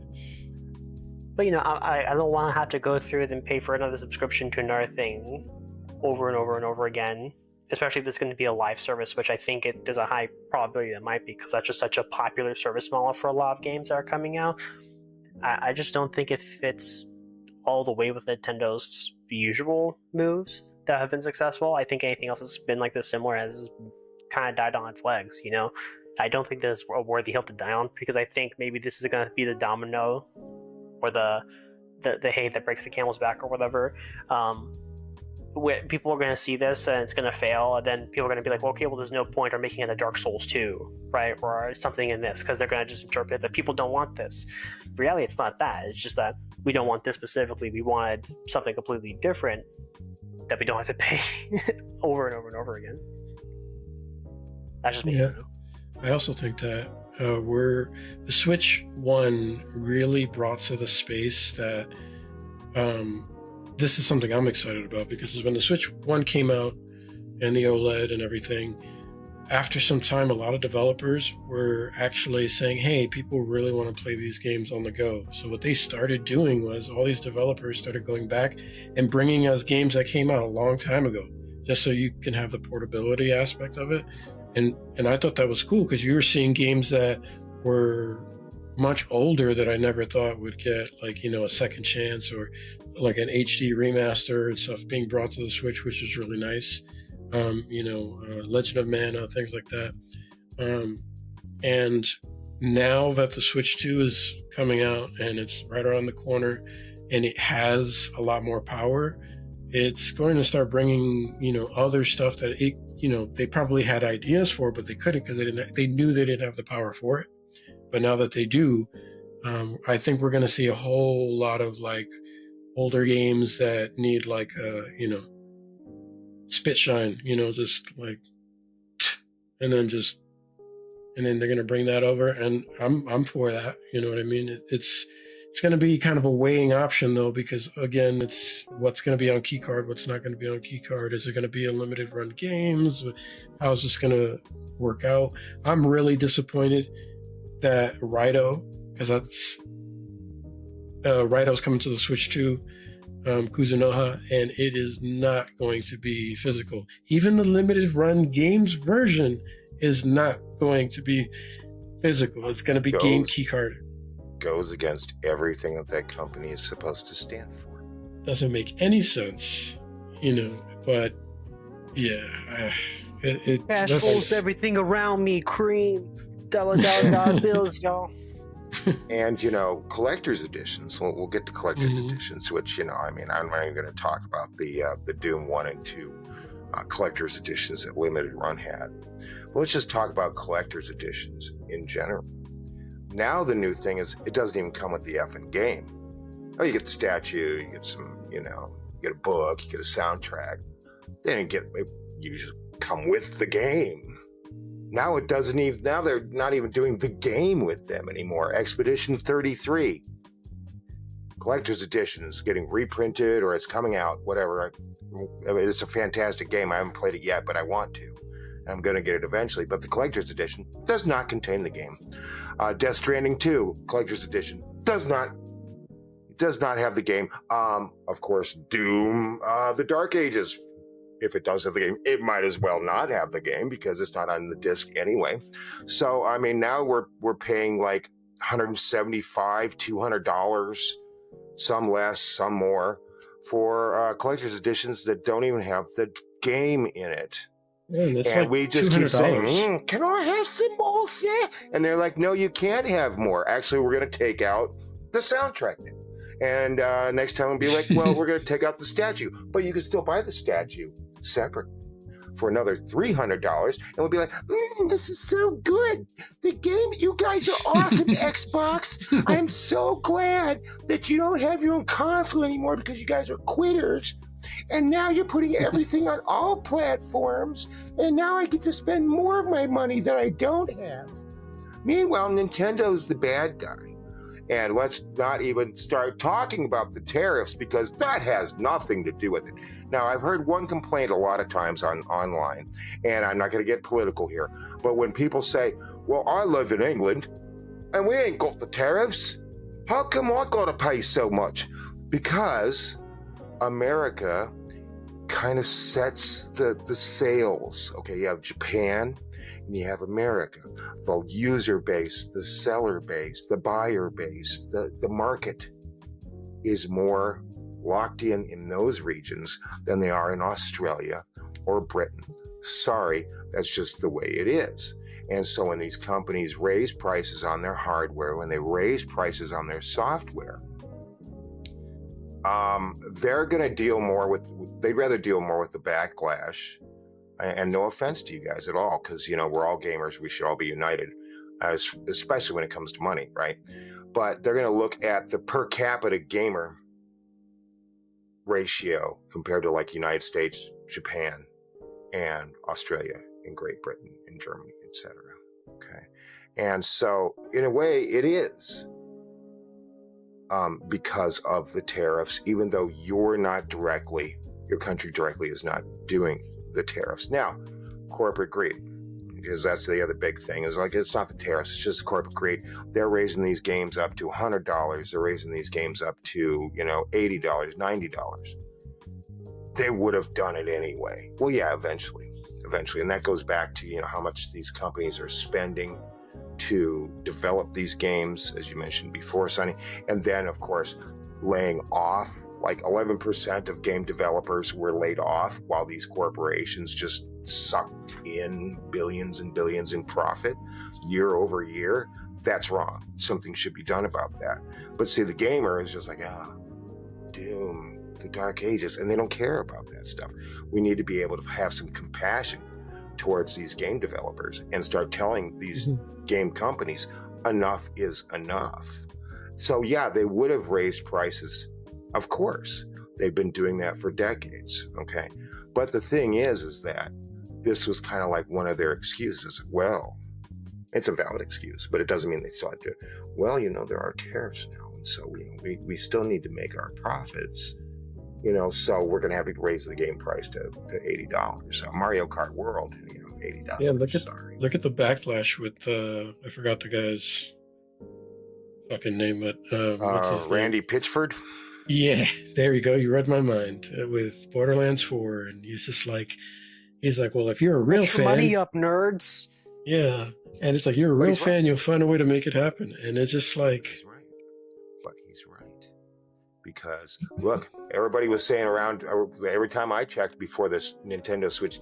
But, you know, I don't want to have to go through it and pay for another subscription to another thing over and over and over again, especially if this is going to be a live service, which I think there's a high probability that might be, because that's just such a popular service model for a lot of games that are coming out. I just don't think it fits all the way with Nintendo's usual moves that have been successful. I think anything else that's been like this similar has kind of died on its legs, you know? I don't think this is a worthy hill to die on, because I think maybe this is going to be the domino or the hay that breaks the camel's back or whatever. People are going to see this and it's going to fail, and then people are going to be like, well, okay, well, there's no point in making it a Dark Souls 2, right? Or something in this, because they're going to just interpret that people don't want this. In reality, it's not that. It's just that we don't want this specifically. We wanted something completely different that we don't have to pay over and over and over again. That's just me. Yeah, I also think that where the Switch One really brought to the space that this is something I'm excited about, because when the Switch One came out and the OLED and everything, after some time, a lot of developers were actually saying, hey, people really want to play these games on the go. So what they started doing was all these developers started going back and bringing us games that came out a long time ago, just so you can have the portability aspect of it. And I thought that was cool, because you were seeing games that were much older that I never thought would get, like, a second chance, or like an HD remaster and stuff being brought to the Switch, which is really nice. Legend of Mana, things like that. And now that the Switch 2 is coming out and it's right around the corner and it has a lot more power, it's going to start bringing, other stuff that they probably had ideas for, but they couldn't because they knew they didn't have the power for it. But now that they do, I think we're going to see a whole lot of like older games that need like spit shine, just like, and then they're going to bring that over, and I'm for that. You know what I mean? It's going to be kind of a weighing option though, because again, it's what's going to be on keycard, what's not going to be on keycard. Is it going to be a limited run games? How's this going to work out? I'm really disappointed that Raito, because that's Raito's coming to the Switch 2. Kuzunoha, and it is not going to be physical. Even the limited run games version is not going to be physical. It's going to be game keycard. Goes against everything that company is supposed to stand for. Doesn't make any sense, but yeah. Cash rules everything around me, cream. Dollar bills, y'all. And collector's editions. We'll get to collector's editions, which I'm not even going to talk about the Doom 1 and 2 collector's editions that Limited Run had. But let's just talk about collector's editions in general. Now the new thing is it doesn't even come with the effing game. Oh, you get the statue, you get some, you get a book, you get a soundtrack. They usually come with the game. Now it doesn't even. Now they're not even doing the game with them anymore. Expedition 33, collector's edition is getting reprinted or it's coming out. Whatever. It's a fantastic game. I haven't played it yet, but I want to. I'm going to get it eventually. But the collector's edition does not contain the game. Death Stranding 2 collector's edition does not have the game. Of course, Doom, the Dark Ages. If it does have the game, it might as well not have the game because it's not on the disc anyway. So, now we're paying like $175, $200, some less, some more, for collector's editions that don't even have the game in it. Man, and like we just keep saying, can I have some more? And they're like, no, you can't have more. Actually, we're going to take out the soundtrack now. And next time we'll be like, well, we're going to take out the statue, but you can still buy the statue separate for another $300, and we'll be like, this is so good. The game, you guys are awesome, Xbox. I'm so glad that you don't have your own console anymore because you guys are quitters. And now you're putting everything on all platforms, and now I get to spend more of my money that I don't have. Meanwhile, Nintendo's the bad guy. And let's not even start talking about the tariffs because that has nothing to do with it. Now, I've heard one complaint a lot of times online, and I'm not going to get political here, but when people say, well, I live in England and we ain't got the tariffs, how come I got to pay so much? Because America kind of sets the sales. Okay, you have Japan and you have America, the user base, the seller base, the buyer base, the market is more locked in those regions than they are in Australia or Britain. Sorry, that's just the way it is. And so when these companies raise prices on their hardware, when they raise prices on their software, they're going to deal more with, they'd rather deal more with the backlash. And no offense to you guys at all, because, we're all gamers. We should all be united, especially when it comes to money, right? But they're going to look at the per capita gamer ratio compared to like United States, Japan, and Australia in Great Britain, in Germany, etc. Okay, and so in a way, it is because of the tariffs, even though your country directly is not doing the tariffs. Now, corporate greed, because that's the other big thing, is like, it's not the tariffs, it's just corporate greed. They're raising these games up to $100. They're raising these games up to, $80, $90. They would have done it anyway. Well, yeah, eventually. And that goes back to, how much these companies are spending to develop these games, as you mentioned before, Sonny. And then, of course, laying off, like 11% of game developers were laid off while these corporations just sucked in billions and billions in profit year over year. That's wrong. Something should be done about that. But see, the gamer is just like, Doom, the Dark Ages, and they don't care about that stuff. We need to be able to have some compassion towards these game developers and start telling these game companies enough is enough. So yeah, they would have raised prices. Of course, they've been doing that for decades. Okay. But the thing is that this was kind of like one of their excuses. Well, it's a valid excuse, but it doesn't mean they still have to. Well, there are tariffs now. And so, we still need to make our profits, so we're going to have to raise the game price to $80. So Mario Kart World, $80. Yeah, look at the backlash with I forgot the guy's fucking name, but what's his Randy name? Pitchford. Yeah, there you go. You read my mind with Borderlands 4, and he's like, well, if you're a real Get your fan, money up, nerds. Yeah, and it's like, you're a real fan, you'll find a way to make it happen, and it's just like, he's right. But he's right, because look, everybody was saying around every time I checked before this Nintendo Switch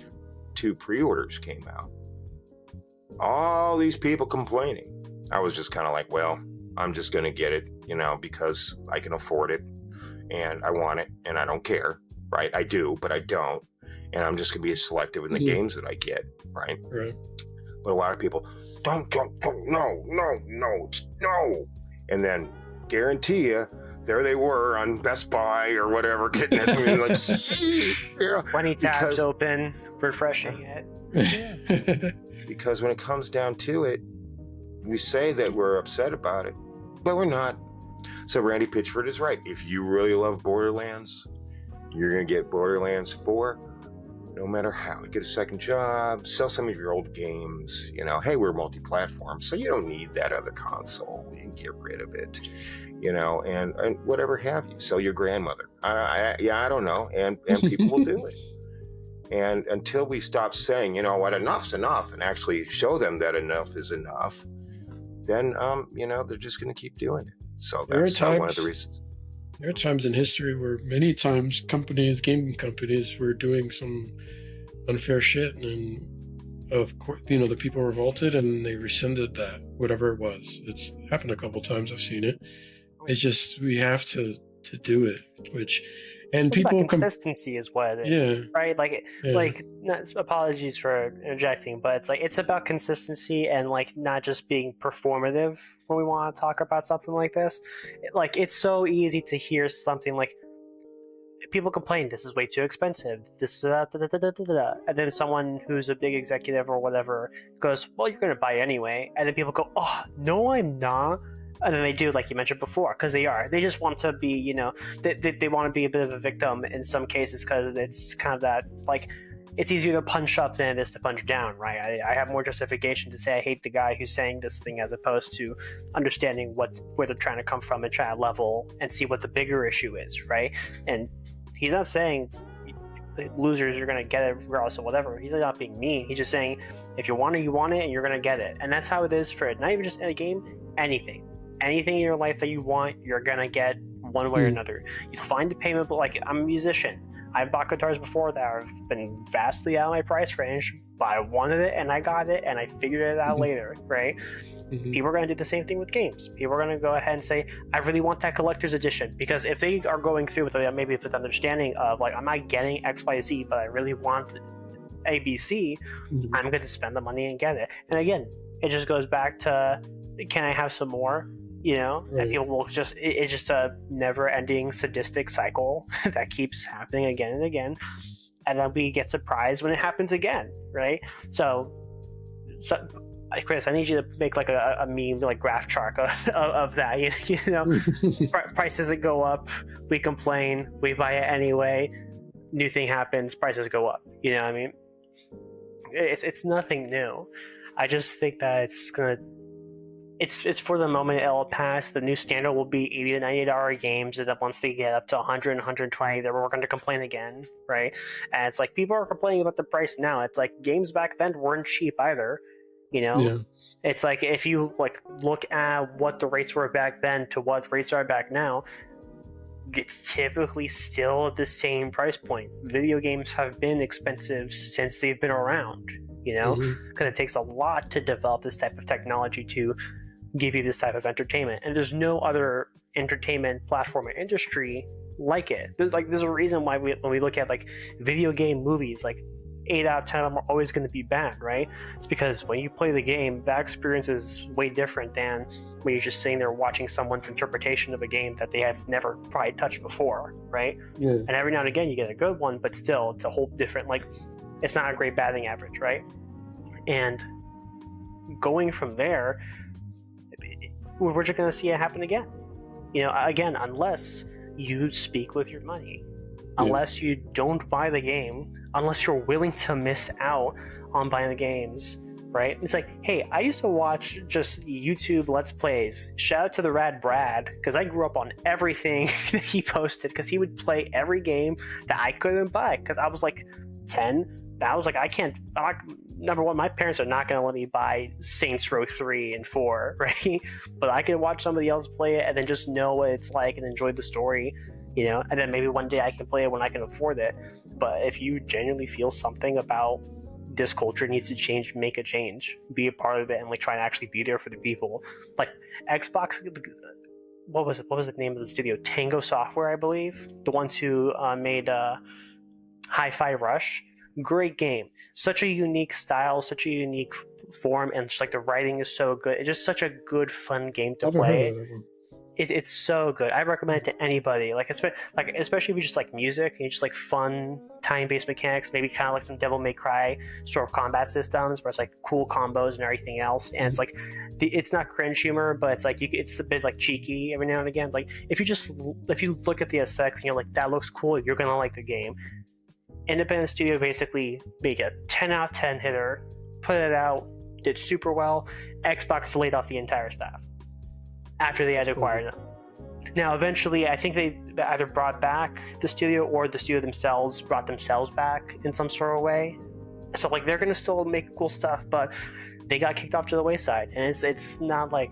2 pre-orders came out, all these people complaining. I was just kind of like, well, I'm just going to get it, because I can afford it and I want it and I don't care, right? I do, but I don't. And I'm just going to be selective in the games that I get, right? Right. But a lot of people, don't, no. And then guarantee you, there they were on Best Buy or whatever, getting it. I mean, like, 20 tabs open, refreshing it. Because when it comes down to it, we say that we're upset about it, but we're not. So Randy Pitchford is right. If you really love Borderlands, you're going to get Borderlands 4, no matter how. Get a second job, sell some of your old games. Hey, we're multi-platform, so you don't need that other console. You can get rid of it, and whatever have you. Sell your grandmother. I don't know, and people will do it. And until we stop saying, what, enough's enough, and actually show them that enough is enough, then, they're just going to keep doing it. So that's one of the reasons. There are times in history where many times gaming companies were doing some unfair shit, and of course, the people revolted and they rescinded that, whatever it was. It's happened a couple times. I've seen it. It's just, we have to do it, and it's people about consistency is what it is, right? Apologies for interjecting, but it's about consistency and not just being performative when we want to talk about something like this. It's so easy to hear something like people complain, this is way too expensive, this and then someone who's a big executive or whatever goes, well, you're going to buy anyway, and then people go, oh no, I'm not. And then they do, like you mentioned before, because they just want to be, they want to be a bit of a victim in some cases, because it's kind of that, it's easier to punch up than it is to punch down, right? I have more justification to say I hate the guy who's saying this thing, as opposed to understanding where they're trying to come from and trying to level and see what the bigger issue is, right? And he's not saying losers are going to get it regardless of whatever. He's not being mean. He's just saying, if you want it, you want it, and you're going to get it. And that's how it is for it. Not even just in a game, anything in your life that you want, you're gonna get one way or another. You find a payment, but I'm a musician. I've bought guitars before that have been vastly out of my price range, but I wanted it and I got it and I figured it out later, right? People are going to do the same thing with games. People are going to go ahead and say, I really want that collector's edition, because if they are going through with maybe with understanding of I'm not getting XYZ, but I really want ABC, I'm going to spend the money and get it. And again, it just goes back to, can I have some more? And people will it's just a never-ending sadistic cycle that keeps happening again and again. and then we get surprised when it happens again, right? So Chris, I need you to make like a meme, like graph chart of that. You know, prices that go up, we complain, we buy it anyway. New thing happens, prices go up. You know what I mean? It's nothing new. I just think that it's for the moment. It'll pass. The new standard will be $80 to $90 games, and then once they get up to 100, 120, then we're going to complain again, right? And it's like people are complaining about the price now. It's like games back then weren't cheap either. You know, Yeah. It's like if you like look at what the rates were back then to what rates are back now, it's typically still at the same price point. Video games have been expensive since they've been around, you know, because it takes a lot to develop this type of technology to give you this type of entertainment. And there's no other entertainment platform or industry like it. There's a reason why when we look at like video game movies, like 8 out of 10 of them are always going to be bad, right? It's because when you play the game, that experience is way different than when you're just sitting there watching someone's interpretation of a game that they have never probably touched before, right? Yeah. And every now and again you get a good one, but still it's a whole different, like, it's not a great batting average, right? And going from there, we're just going to see it happen again. You know, again, unless you speak with your money, unless you don't buy the game, unless you're willing to miss out on buying the games, right? It's like, hey, I used to watch just YouTube Let's Plays. Shout out to the Rad Brad, because I grew up on everything that he posted, because he would play every game that I couldn't buy, because I was like 10. And I was like, number one, my parents are not going to let me buy Saints Row 3 and 4, right? But I could watch somebody else play it and then just know what it's like and enjoy the story, you know? And then maybe one day I can play it when I can afford it. But if you genuinely feel something about this culture needs to change, make a change, be a part of it, and like try to actually be there for the people. Like Xbox, what was the name of the studio? Tango Software, I believe. The ones who made Hi-Fi Rush. Great game. Such a unique style, such a unique form, and just like the writing is so good. It's just such a good, fun game to play. It's so good. I recommend it to anybody. Like especially if you just like music and you just like fun time-based mechanics, maybe kind of like some Devil May Cry sort of combat systems where it's like cool combos and everything else. And it's like it's not cringe humor, but it's like it's a bit like cheeky every now and again. Like if you look at the aesthetics and you're like, that looks cool, you're gonna like the game. Independent studio basically make a 10 out of 10 hitter, put it out, did super well. Xbox laid off the entire staff after they had acquired them. Now, eventually, I think they either brought back the studio or the studio themselves brought themselves back in some sort of way. So, like, they're going to still make cool stuff, but they got kicked off to the wayside. And it's not like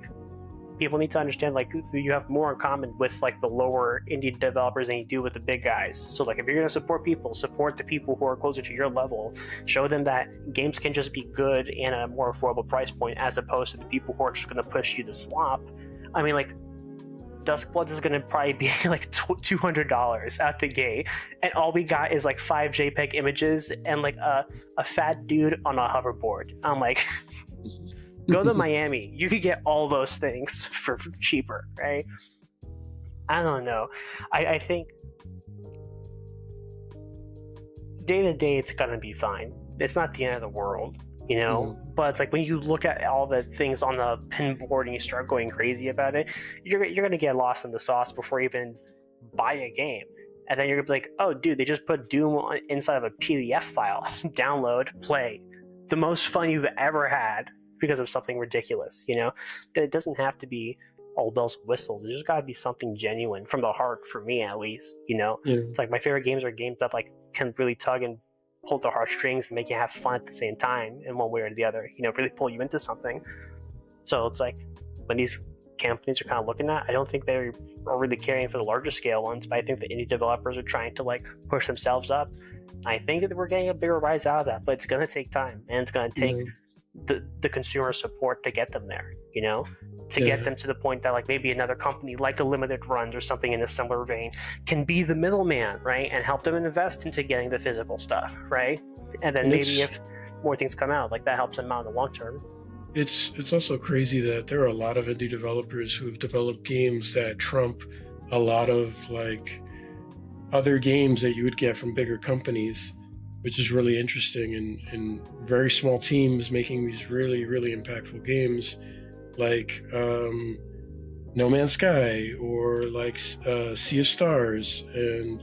people need to understand, like, you have more in common with, like, the lower indie developers than you do with the big guys. So, like, if you're going to support people, support the people who are closer to your level. Show them that games can just be good and at a more affordable price point as opposed to the people who are just going to push you to slop. I mean, like, Duskbloods is going to probably be like $200 out the gate, and all we got is like 5 JPEG images and like a fat dude on a hoverboard. I'm like, go to Miami. You could get all those things for cheaper, right? I don't know. I think day to day it's going to be fine. It's not the end of the world. You know, but it's like when you look at all the things on the pinboard and you start going crazy about it, you're gonna get lost in the sauce before you even buy a game, and then you're gonna be like, oh, dude, they just put Doom inside of a PDF file. Download, play. The most fun you've ever had because of something ridiculous. You know, that it doesn't have to be all bells and whistles. There's just gotta be something genuine from the heart, for me at least. You know, It's like my favorite games are games that like can really tug and hold the heartstrings and make you have fun at the same time in one way or the other, you know, really pull you into something. So it's like when these companies are kind of looking at, I don't think they are really caring for the larger scale ones, but I think the indie developers are trying to like push themselves up. I think that we're getting a bigger rise out of that, but it's going to take time, and it's going to take the consumer support to get them there, you know, to get them to the point that like maybe another company like the Limited Runs or something in a similar vein can be the middleman, right, and help them invest into getting the physical stuff, right? And then maybe if more things come out, like that helps them out in the long term. It's also crazy that there are a lot of indie developers who have developed games that trump a lot of like other games that you would get from bigger companies. which is really interesting, and very small teams making these really, really impactful games like No Man's Sky or like Sea of Stars, and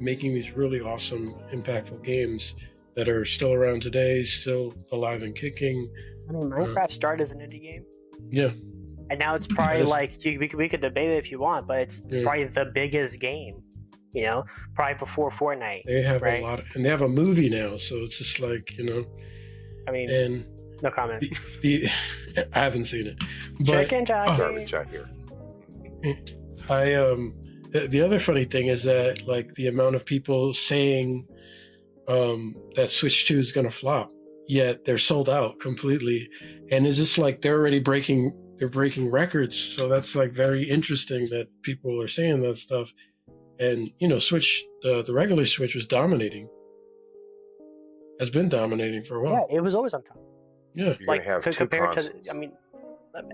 making these really awesome, impactful games that are still around today, still alive and kicking. I mean, Minecraft started as an indie game. Yeah. And now it's probably like we could debate it if you want, but it's probably the biggest game. Probably before Fortnite. They have right? a lot, and they have a movie now, so it's just like I mean, and no comment. I haven't seen it, but Chicken jockey. Garbage out here. the other funny thing is that like the amount of people saying that Switch 2 is going to flop, yet they're sold out completely, and it's just like they're already breaking records. So that's like very interesting that people are saying that stuff. And Switch, the regular Switch was dominating, has been dominating for a while. Yeah, it was always on top. Yeah, You're gonna have two compared consoles. to, I mean,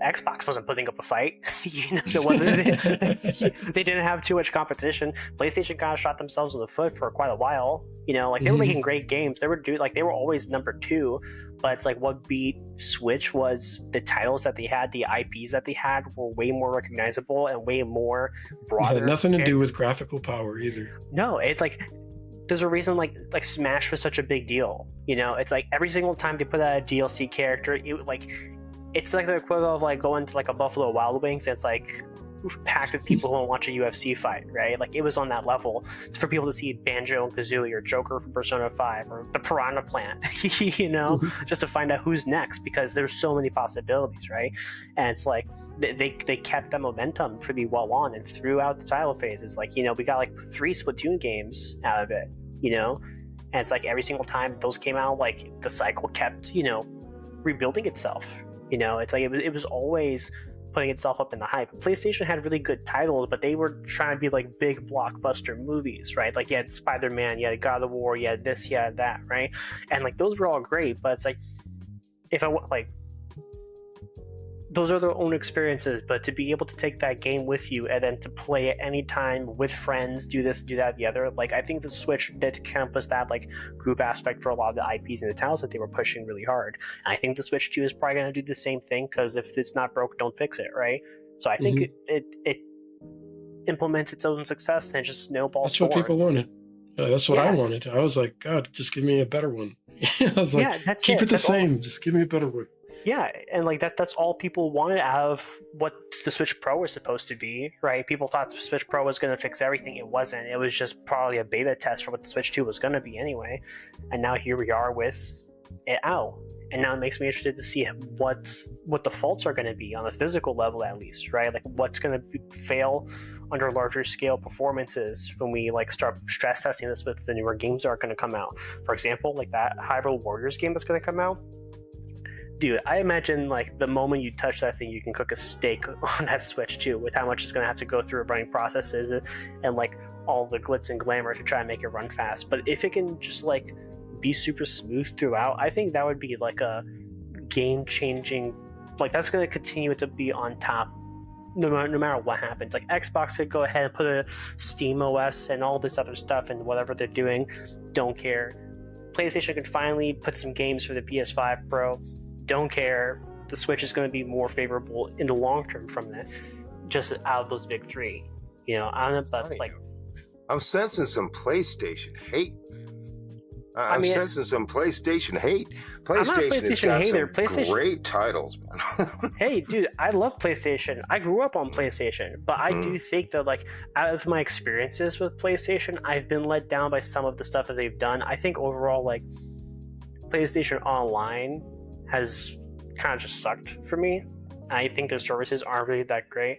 Xbox wasn't putting up a fight. There wasn't. They didn't have too much competition. PlayStation kind of shot themselves in the foot for quite a while. They were making great games. They were always number two. But it's like what beat Switch was the titles that they had, the IPs that they had were way more recognizable and way more broader. It had nothing to do with graphical power either. No, it's like there's a reason like Smash was such a big deal. It's like every single time they put out a DLC character, it's like the equivalent of like going to like a Buffalo Wild Wings. It's like packed with people who want to watch a UFC fight, right? Like it was on that level for people to see Banjo and Kazooie or Joker from Persona 5 or the Piranha Plant, just to find out who's next, because there's so many possibilities, right? And it's like they kept that momentum pretty well on, and throughout the title phase, it's like we got like 3 Splatoon games out of it, and it's like every single time those came out, like the cycle kept rebuilding itself. It's like it was always putting itself up in the hype. PlayStation had really good titles, but they were trying to be like big blockbuster movies, right? Like you had Spider-Man, you had God of War, you had this, you had that, right? And like those were all great, but it's like those are their own experiences, but to be able to take that game with you and then to play it anytime with friends, do this, do that, the other, like I think the Switch did encompass that like group aspect for a lot of the IPs and the titles that they were pushing really hard. And I think the Switch 2 is probably going to do the same thing, because if it's not broke, don't fix it, right? So I think it implements its own success and it just snowballs. That's what people wanted. That's what I wanted. I was like, God, just give me a better one. I was like, keep it the same. Just give me a better one. Yeah, and like that's all people wanted out of what the Switch Pro was supposed to be, right? People thought the Switch Pro was going to fix everything. It wasn't. It was just probably a beta test for what the Switch 2 was going to be anyway. And now here we are with it out. And now it makes me interested to see what the faults are going to be on a physical level, at least, right? Like what's going to fail under larger scale performances when we like start stress testing this with the newer games that are going to come out. For example, like that Hyrule Warriors game that's going to come out. Dude, I imagine like the moment you touch that thing, you can cook a steak on that Switch too, with how much it's going to have to go through running processes and like all the glitz and glamour to try and make it run fast. But if it can just like be super smooth throughout, I think that would be like a game-changing. Like that's going to continue to be on top, no matter what happens. Like Xbox could go ahead and put a Steam OS and all this other stuff and whatever they're doing, don't care. PlayStation could finally put some games for the PS5 Pro. Don't care. The Switch is going to be more favorable in the long term from that, just out of those big three. I don't know, but like I'm sensing some PlayStation hate. I'm sensing some PlayStation hate. PlayStation has got some great titles, man. Hey, dude, I love PlayStation. I grew up on PlayStation, but I do think that, like, out of my experiences with PlayStation, I've been let down by some of the stuff that they've done. I think overall, like, PlayStation Online has kind of just sucked for me. I think their services aren't really that great,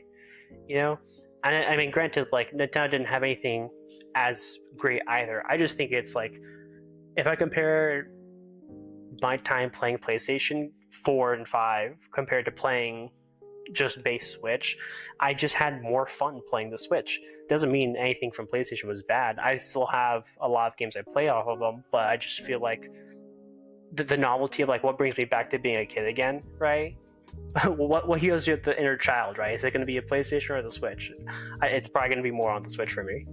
And I mean, granted, like, Nintendo didn't have anything as great either. I just think it's like, if I compare my time playing PlayStation 4 and 5 compared to playing just base Switch, I just had more fun playing the Switch. Doesn't mean anything from PlayStation was bad. I still have a lot of games I play off of them, but I just feel like the novelty of like what brings me back to being a kid again, right? what heals you the inner child, right? Is it going to be a PlayStation or the Switch? It's probably going to be more on the Switch for me.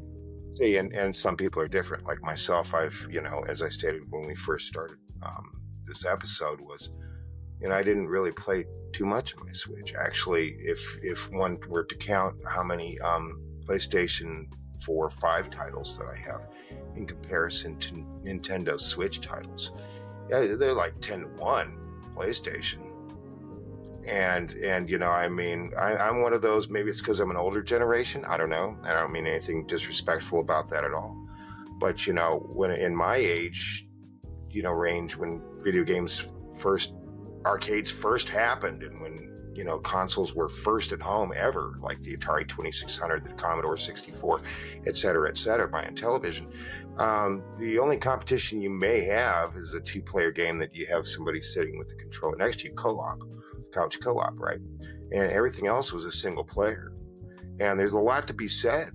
See, and some people are different. Like myself, I've, as I stated when we first started this episode, was, I didn't really play too much on my Switch. Actually, if one were to count how many PlayStation 4 or 5 titles that I have in comparison to Nintendo Switch titles, yeah, they're like 10-1 PlayStation. And I'm one of those, maybe it's because I'm an older generation, I don't know. I don't mean anything disrespectful about that at all. But, when in my age, range, when video games arcades first happened, and when, consoles were first at home ever, like the Atari 2600, the Commodore 64, et cetera, by Intellivision. The only competition you may have is a 2-player game that you have somebody sitting with the controller next to you, couch co-op, right? And everything else was a single player. And there's a lot to be said,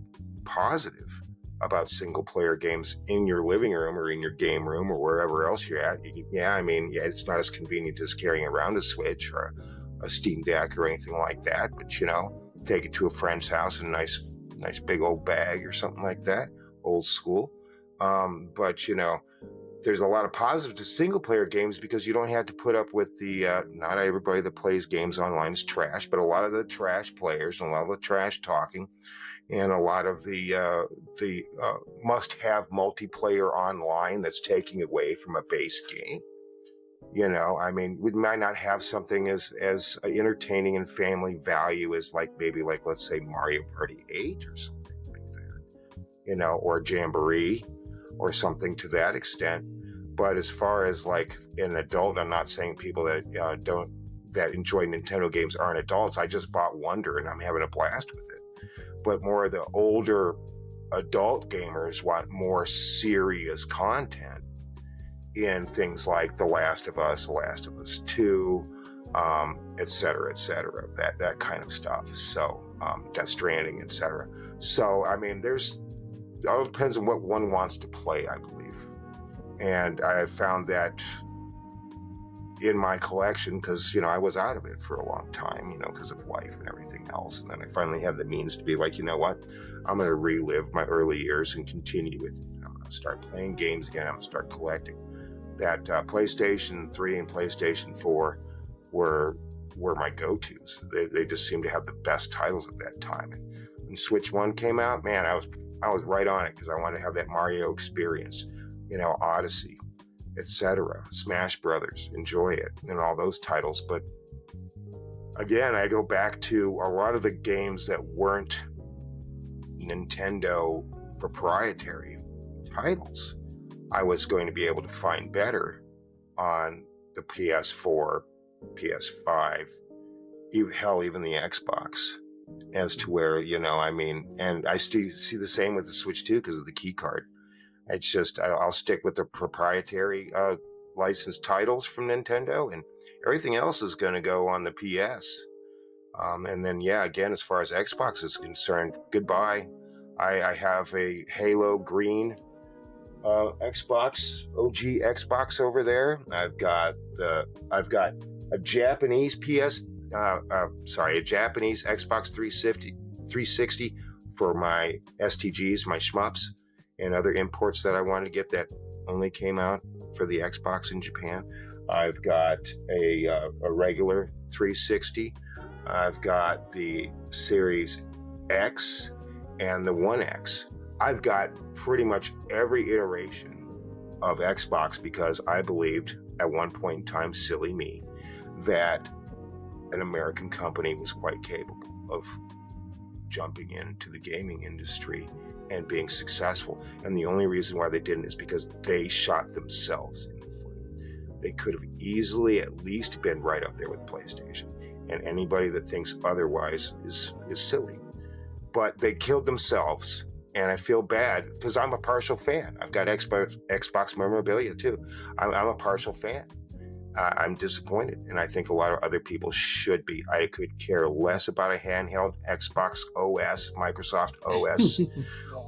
positive, about single player games in your living room or in your game room or wherever else you're at. Yeah, it's not as convenient as carrying around a Switch or a Steam Deck or anything like that, but take it to a friend's house in a nice big old bag or something like that, old school. But there's a lot of positives to single player games because you don't have to put up with the not everybody that plays games online is trash, but a lot of the trash players and a lot of the trash talking and a lot of the must-have multiplayer online that's taking away from a base game. We might not have something as entertaining and family value as maybe let's say Mario Party 8 or something like that, or Jamboree or something to that extent. But as far as an adult, I'm not saying people that that enjoy Nintendo games aren't adults. I just bought Wonder and I'm having a blast with it. But more of the older adult gamers want more serious content in things like The Last of Us 2, et cetera, that kind of stuff. So, Death Stranding, et cetera. So, it all depends on what one wants to play, I believe. And I have found that in my collection, because, I was out of it for a long time, because of life and everything else. And then I finally have the means to be like, you know what, I'm going to relive my early years and continue with, start playing games again. I'm going to start collecting. That PlayStation 3 and PlayStation 4 were my go-tos. They just seemed to have the best titles at that time. And when Switch 1 came out, man, I was right on it because I wanted to have that Mario experience, Odyssey, etc., Smash Brothers, enjoy it, and all those titles. But again, I go back to a lot of the games that weren't Nintendo proprietary titles. I was going to be able to find better on the PS4, PS5, even the Xbox, as to where, and I still see the same with the Switch too because of the key card. It's just, I'll stick with the proprietary licensed titles from Nintendo, and everything else is going to go on the PS. And then, again, as far as Xbox is concerned, goodbye. I have a Halo Green Xbox, OG Xbox over there. I've got a Japanese a Japanese Xbox 360 for my STGs, my shmups, and other imports that I wanted to get that only came out for the Xbox in Japan. I've got a regular 360. I've got the Series X and the One X. I've got pretty much every iteration of Xbox because I believed at one point in time, silly me, that an American company was quite capable of jumping into the gaming industry and being successful. And the only reason why they didn't is because they shot themselves in the foot. They could have easily at least been right up there with PlayStation. And anybody that thinks otherwise is silly. But they killed themselves. And I feel bad because I'm a partial fan. I've got Xbox memorabilia too. I'm a partial fan. I'm disappointed, and I think a lot of other people should be. I could care less about a handheld Xbox OS, Microsoft OS,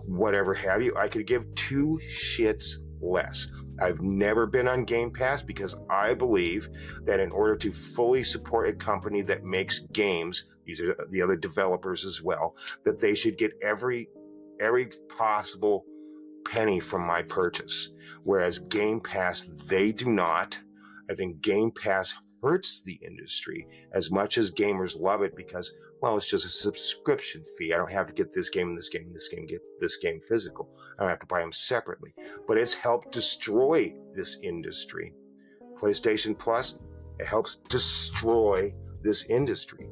whatever have you. I could give two shits less. I've never been on Game Pass because I believe that in order to fully support a company that makes games, these are the other developers as well, that they should get every every possible penny from my purchase. Whereas Game Pass, they do not. I think Game Pass hurts the industry as much as gamers love it because, well, it's just a subscription fee. I don't have to get this game and this game and this game, get this game physical. I don't have to buy them separately. But it's helped destroy this industry. PlayStation Plus, it helps destroy this industry.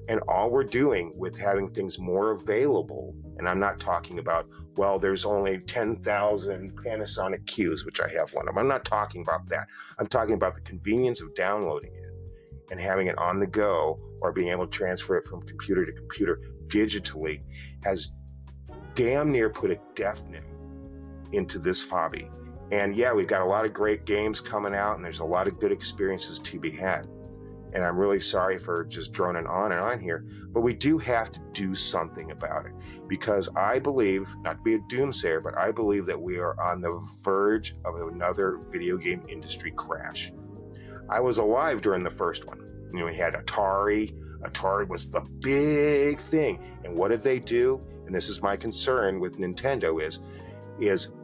And all we're doing with having things more available, and I'm not talking about, well, there's only 10,000 Panasonic Qs, which I have one of them. I'm not talking about that. I'm talking about the convenience of downloading it and having it on the go or being able to transfer it from computer to computer digitally has damn near put a death knell into this hobby. And yeah, we've got a lot of great games coming out and there's a lot of good experiences to be had. And I'm really sorry for just droning on and on here, but we do have to do something about it because I believe, not to be a doomsayer, but I believe that we are on the verge of another video game industry crash. I was alive during the first one. You know, we had Atari. Atari was the big thing. And what did they do? And this is my concern with Nintendo is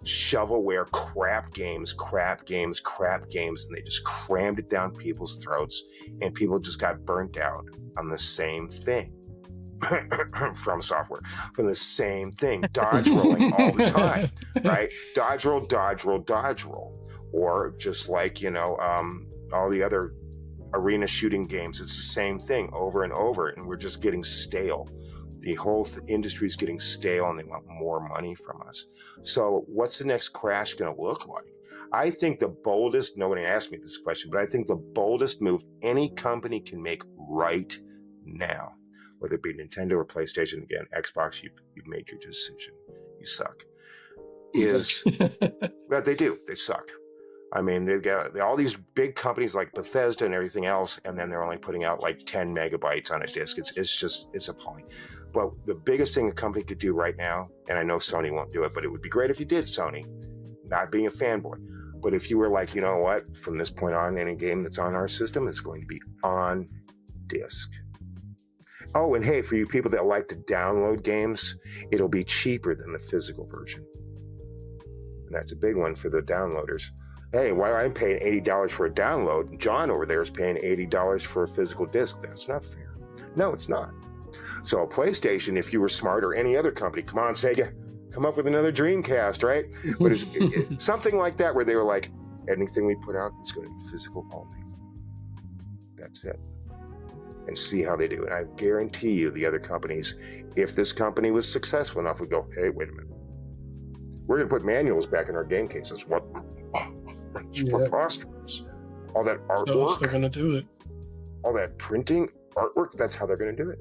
shovelware crap games, and they just crammed it down people's throats, and people just got burnt out on the same thing. From software, from the same thing, dodge rolling all the time, right? Dodge roll, or just like, you know, all the other arena shooting games. It's the same thing over and over, and we're just getting stale. The whole industry is getting stale and they want more money from us. So what's the next crash going to look like? I think the boldest, nobody asked me this question, but I think the boldest move any company can make right now, whether it be Nintendo or PlayStation, again, Xbox, you've made your decision. You suck. Is, well, they do. They suck. I mean, they've got all these big companies like Bethesda and everything else, and then they're only putting out like 10 megabytes on a disc. It's appalling. But the biggest thing a company could do right now, and I know Sony won't do it, but it would be great if you did, Sony, not being a fanboy. But if you were like, you know what, from this point on, any game that's on our system is going to be on disc. Oh, and hey, for you people that like to download games, it'll be cheaper than the physical version. And that's a big one for the downloaders. Hey, why am I paying $80 for a download? John over there is paying $80 for a physical disc. That's not fair. No, it's not. So PlayStation, if you were smart, or any other company, come on, Sega, come up with another Dreamcast, right? But it's something like that where they were like, anything we put out is going to be physical only. That's it. And see how they do. And I guarantee you the other companies, if this company was successful enough, would go, hey, wait a minute. We're going to put manuals back in our game cases. What? It's preposterous. All that artwork. They're going to do it. All that printing, artwork, that's how they're going to do it.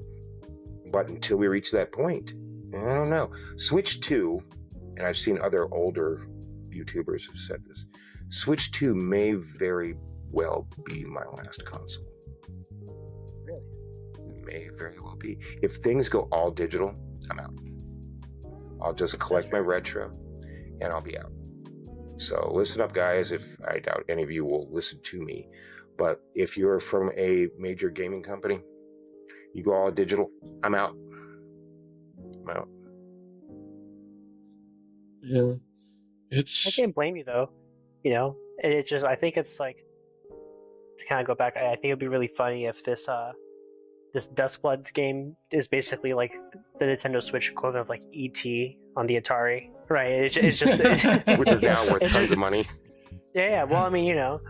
But until we reach that point, I don't know. Switch 2, and I've seen other older YouTubers who said this, Switch 2 may very well be my last console. Really? It may very well be. If things go all digital, I'm out. I'll just collect my retro, and I'll be out. So listen up, guys. If I doubt any of you will listen to me, but if you're from a major gaming company, you go all digital, I'm out. Yeah. I can't blame you though. You know, it just, I think it's like, to kind of go back, I think it'd be really funny if this Duskblood game is basically like the Nintendo Switch equivalent of like E.T. on the Atari, right? It's just which is now worth tons of money. Yeah. Well, I mean, you know,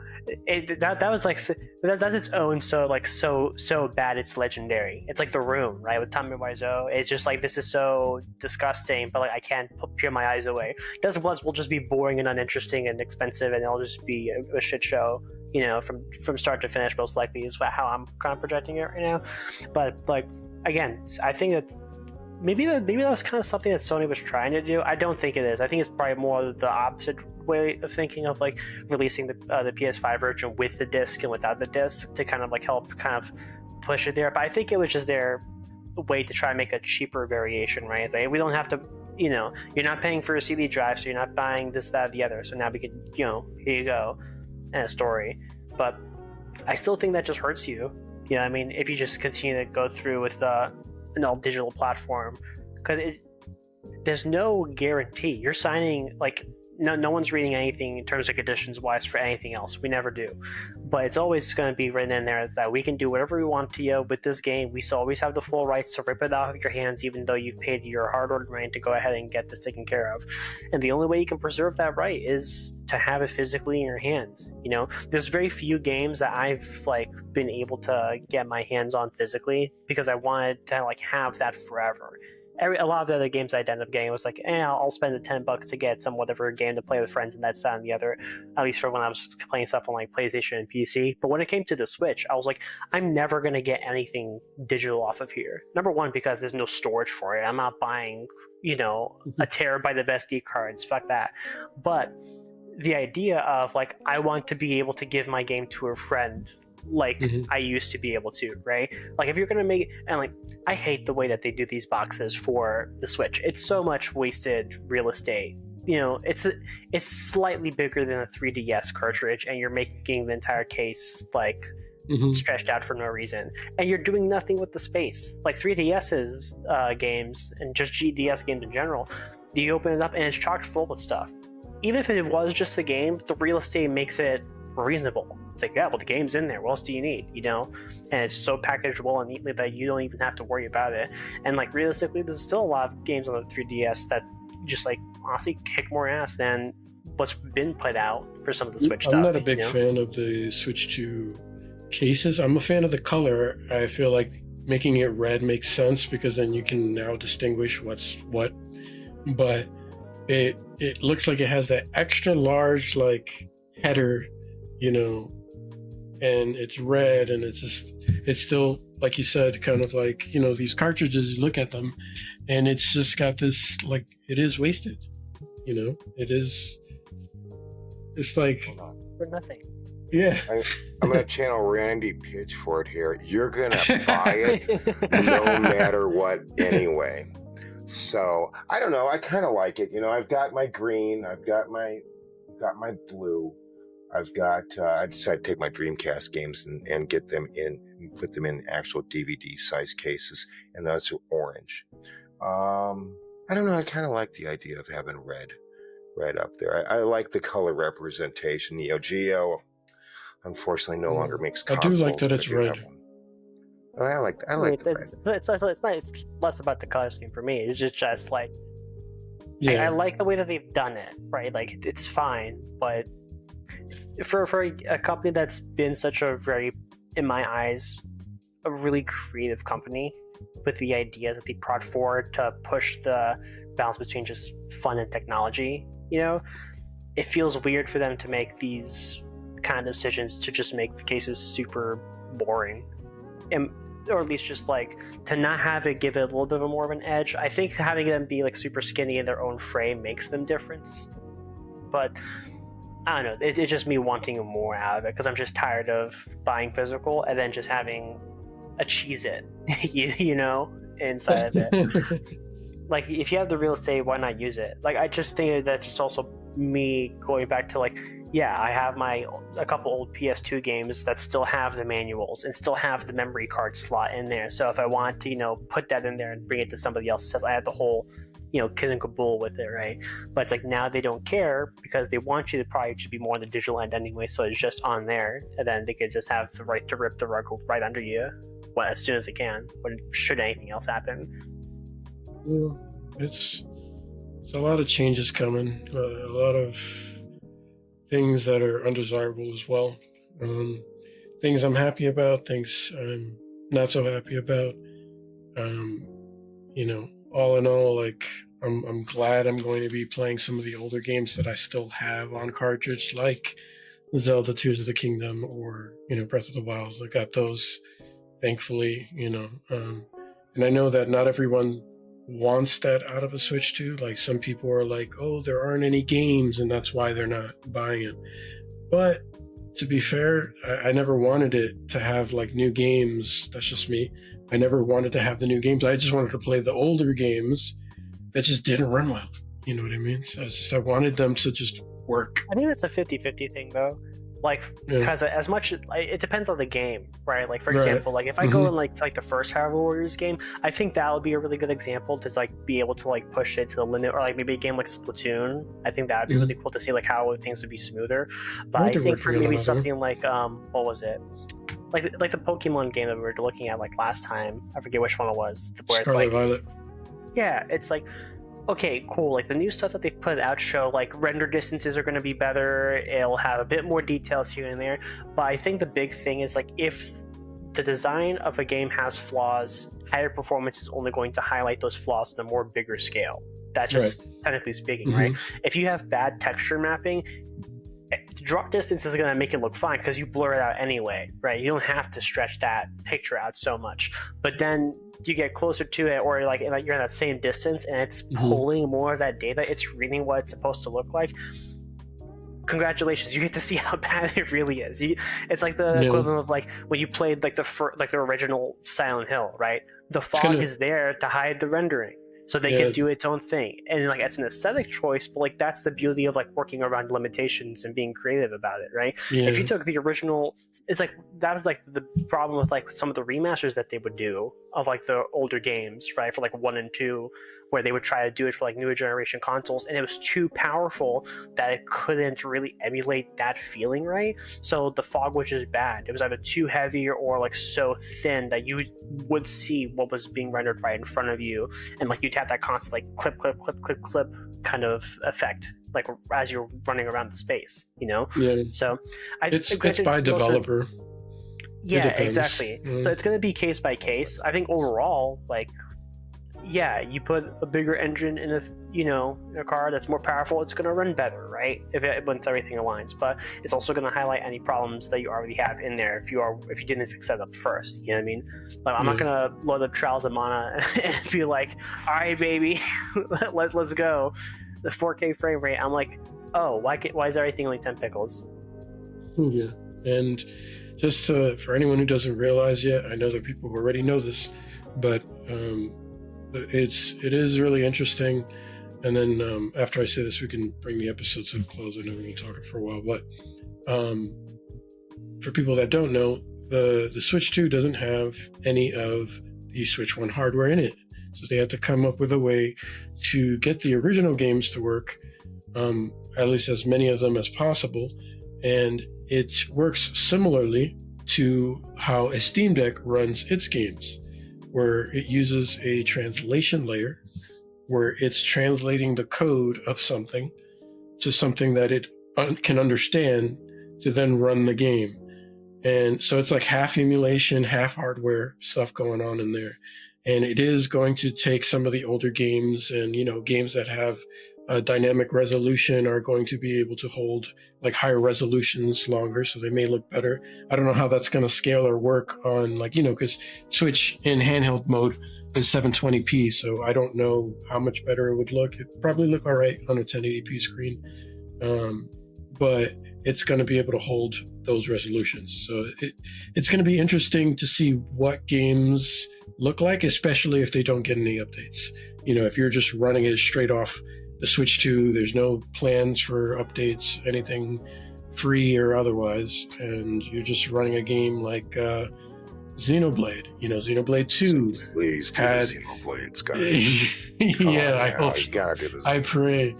that was like that's its own so bad it's legendary. It's like The Room, right, with Tommy Wiseau. It's just like, this is so disgusting, but like I can't peel my eyes away. Duskbloods will just be boring and uninteresting and expensive, and it'll just be a shit show, you know, from start to finish. Most likely is how I'm kind of projecting it right now. But like, again, I think that maybe that was kind of something that Sony was trying to do. I don't think it is. I think it's probably more the opposite way of thinking, of like releasing the PS5 version with the disc and without the disc to kind of like help kind of push it there. But I think it was just their way to try and make a cheaper variation, right? It's like, we don't have to, you know, you're not paying for a CD drive, so you're not buying this, that, the other. So now we can, you know, here you go, and a story. But I still think that just hurts you. You know what I mean? If you just continue to go through with an all digital platform, because there's no guarantee. You're signing like no one's reading anything in terms of conditions wise for anything else. We never do, but it's always going to be written in there that we can do whatever we want to you with this game. We still always have the full rights to rip it out of your hands, even though you've paid your hard-earned money to go ahead and get this taken care of. And the only way you can preserve that right is to have it physically in your hands. You know, there's very few games that I've like been able to get my hands on physically because I wanted to like have that forever. A lot of the other games I'd end up getting was like, I'll spend the $10 to get some whatever game to play with friends, and that's that and the other. At least for when I was playing stuff on like PlayStation and PC. But when it came to the Switch, I was like, I'm never gonna get anything digital off of here. Number one, because there's no storage for it. I'm not buying, you know, a terabyte of SD cards. Fuck that. But the idea of like, I want to be able to give my game to a friend like I used to be able to, right? Like if you're gonna make, and like I hate the way that they do these boxes for the Switch. It's so much wasted real estate. You know, it's slightly bigger than a 3DS cartridge, and you're making the entire case like stretched out for no reason, and you're doing nothing with the space. Like 3DS's games and just GDS games in general, you open it up and it's chock full with stuff. Even if it was just the game, the real estate makes it reasonable. It's like, yeah, well, the game's in there. What else do you need? You know, and it's so packaged well and neatly that you don't even have to worry about it. And like realistically, there's still a lot of games on the 3DS that just like honestly kick more ass than what's been put out for some of the Switch stuff. I'm not a big fan of the Switch 2 cases. I'm a fan of the color. I feel like making it red makes sense because then you can now distinguish what's what. But it looks like it has that extra large like header, you know, and it's red, and it's still, like you said, kind of like, you know, these cartridges, you look at them and it's just got this, like, it is wasted, you know, it's like for nothing. Yeah. I'm going to channel Randy Pitchford here. You're going to buy it no matter what anyway. So I don't know. I kind of like it. You know, I've got my green, I've got my blue. I decided to take my Dreamcast games and get them in and put them in actual DVD size cases, and those are orange. I don't know. I kind of like the idea of having red up there. I like the color representation. Neo Geo, unfortunately, no longer makes consoles. I do like that it's red. I like the red. It's less about the color scheme for me. It's just like, yeah. I like the way that they've done it, right? Like it's fine, but for a company that's been such a very, in my eyes, a really creative company with the idea that they brought forward to push the balance between just fun and technology, you know, it feels weird for them to make these kind of decisions to just make the cases super boring, or at least just like to not have it give it a little bit of more of an edge. I think having them be like super skinny in their own frame makes them different, but I don't know, it's just me wanting more out of it because I'm just tired of buying physical and then just having a Cheez-It, you know, inside of it. Like, if you have the real estate, why not use it? Like, I just think that just also me going back to like, yeah, I have a couple old PS2 games that still have the manuals and still have the memory card slot in there. So if I want to, you know, put that in there and bring it to somebody else, it says I have the whole, you know, kid and caboodle with it, right? But it's like now they don't care because they want you to probably should be more on the digital end anyway, so it's just on there, and then they could just have the right to rip the rug right under you, as soon as they can, when should anything else happen. Yeah, it's a lot of changes coming, a lot of things that are undesirable as well. Things I'm happy about, things I'm not so happy about. You know, all in all, like I'm glad I'm going to be playing some of the older games that I still have on cartridge, like Zelda Tears of the Kingdom or, you know, Breath of the Wild. I got those, thankfully, you know. And I know that not everyone wants that out of a Switch 2. Like some people are like, oh, there aren't any games and that's why they're not buying it. But to be fair, I never wanted it to have like new games. That's just me. I never wanted to have the new games. I just wanted to play the older games that just didn't run well. You know what I mean? So I wanted them to just work. I think that's a 50-50 thing, though. Like, Yeah. because as much it depends on the game, right? Like, for Right. example, like if I go in like the first Hyrule Warriors game, I think that would be a really good example to like be able to like push it to the limit, or like maybe a game like Splatoon. I think that would be really cool to see like how things would be smoother. But I they're think for working on maybe that, huh? something like what was it? Like the Pokemon game that we were looking at like last time. I forget which one it was. Where it's Scarlet like, Violet. yeah, it's like, okay, cool. Like the new stuff that they put out show like render distances are going to be better. It'll have a bit more details here and there. But I think the big thing is like if the design of a game has flaws, higher performance is only going to highlight those flaws on a more bigger scale. That's just technically speaking, right? If you have bad texture mapping, drop distance is going to make it look fine because you blur it out anyway, right? You don't have to stretch that picture out so much. But then you get closer to it, or like you're in that same distance and it's pulling more of that data, it's reading what it's supposed to look like. Congratulations, you get to see how bad it really is. It's like the equivalent of like when you played like the original Silent Hill, right? The fog is there to hide the rendering, so they can do its own thing, and like it's an aesthetic choice, but like that's the beauty of like working around limitations and being creative about it, right? If you took the original, it's like that was like the problem with like some of the remasters that they would do of like the older games, right? For like 1 and 2, where they would try to do it for like newer generation consoles, and it was too powerful that it couldn't really emulate that feeling, right? So the fog was just bad. It was either too heavy or like so thin that you would see what was being rendered right in front of you, and like you'd have that constant like clip clip clip clip clip kind of effect, like as you're running around the space, you know? So it's by developer. Yeah, exactly. So it's going to be case by case. I think overall, like, yeah, you put a bigger engine in a car that's more powerful, it's going to run better, right? Once everything aligns. But it's also going to highlight any problems that you already have in there if you didn't fix that up first. You know what I mean? Like, I'm not going to load up Trials of Mana and be like, all right, baby, let's go. The 4K frame rate. I'm like, oh, why is everything only 10 pickles? Yeah, and just for anyone who doesn't realize yet, I know that people who already know this, but it is really interesting. And then after I say this, we can bring the episode to a close. I know we've been talking for a while, but for people that don't know, the Switch 2 doesn't have any of the Switch 1 hardware in it. So they had to come up with a way to get the original games to work, at least as many of them as possible. And it works similarly to how a Steam Deck runs its games, where it uses a translation layer, where it's translating the code of something to something that it can understand to then run the game. And so it's like half emulation, half hardware stuff going on in there. And it is going to take some of the older games, and games that have dynamic resolution are going to be able to hold like higher resolutions longer, so they may look better. I don't know how that's going to scale or work on because Switch in handheld mode is 720p, so I don't know how much better it would look. It'd probably look all right on a 1080p screen, but it's going to be able to hold those resolutions. So it's going to be interesting to see what games look like, especially if they don't get any updates. If you're just running it straight off the Switch 2, there's no plans for updates, anything free or otherwise, and you're just running a game like Xenoblade. Xenoblade 2 Please do had Xenoblades, guys. I hope you gotta do this. I pray.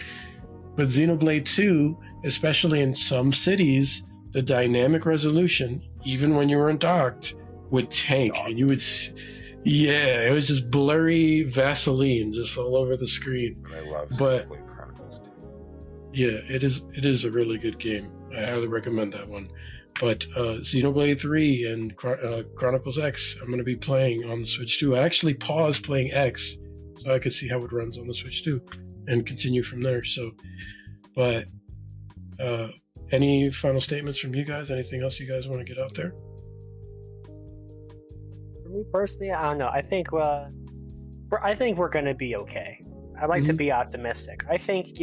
But Xenoblade 2, especially in some cities, the dynamic resolution, even when you were undocked, would tank, and you would. Yeah, it was just blurry Vaseline just all over the screen. I love Xenoblade Chronicles 2. Yeah, it is a really good game. I highly recommend that one. But Xenoblade 3 and Chronicles X, I'm going to be playing on the Switch 2. I actually paused playing X so I could see how it runs on the Switch 2 and continue from there. So, but any final statements from you guys? Anything else you guys want to get out there? For me personally, I don't know. I think we're going to be okay. I like to be optimistic. I think,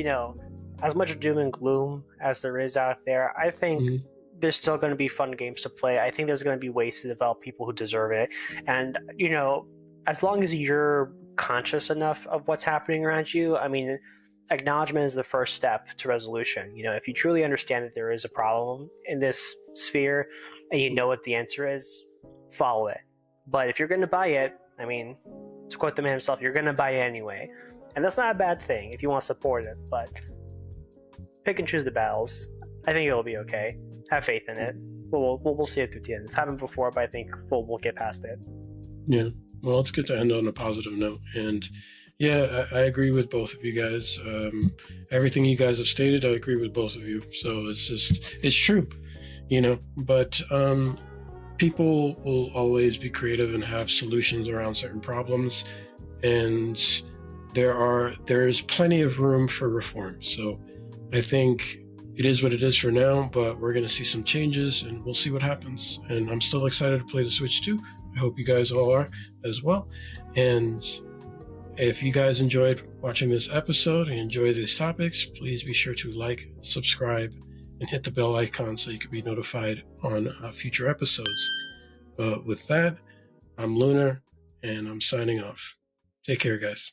as much doom and gloom as there is out there, I think there's still going to be fun games to play. I think there's going to be ways to develop people who deserve it. And, as long as you're conscious enough of what's happening around you, I mean, acknowledgement is the first step to resolution. If you truly understand that there is a problem in this sphere and you know what the answer is, follow it. But if you're going to buy it, I mean, to quote the man himself, you're going to buy it anyway. And that's not a bad thing if you want to support it, but pick and choose the battles. I think it'll be okay. Have faith in it. We'll see it through the end. It's happened before, but I think we'll get past it. Yeah. Well, it's good to end on a positive note. And yeah, I agree with both of you guys. Everything you guys have stated, I agree with both of you. So it's true, but people will always be creative and have solutions around certain problems. And there's plenty of room for reform. So I think it is what it is for now, but we're going to see some changes and we'll see what happens. And I'm still excited to play the Switch 2. I hope you guys all are as well. And if you guys enjoyed watching this episode and enjoy these topics, please be sure to like, subscribe, and hit the bell icon so you can be notified on future episodes. But with that, I'm Lunar, and I'm signing off. Take care, guys.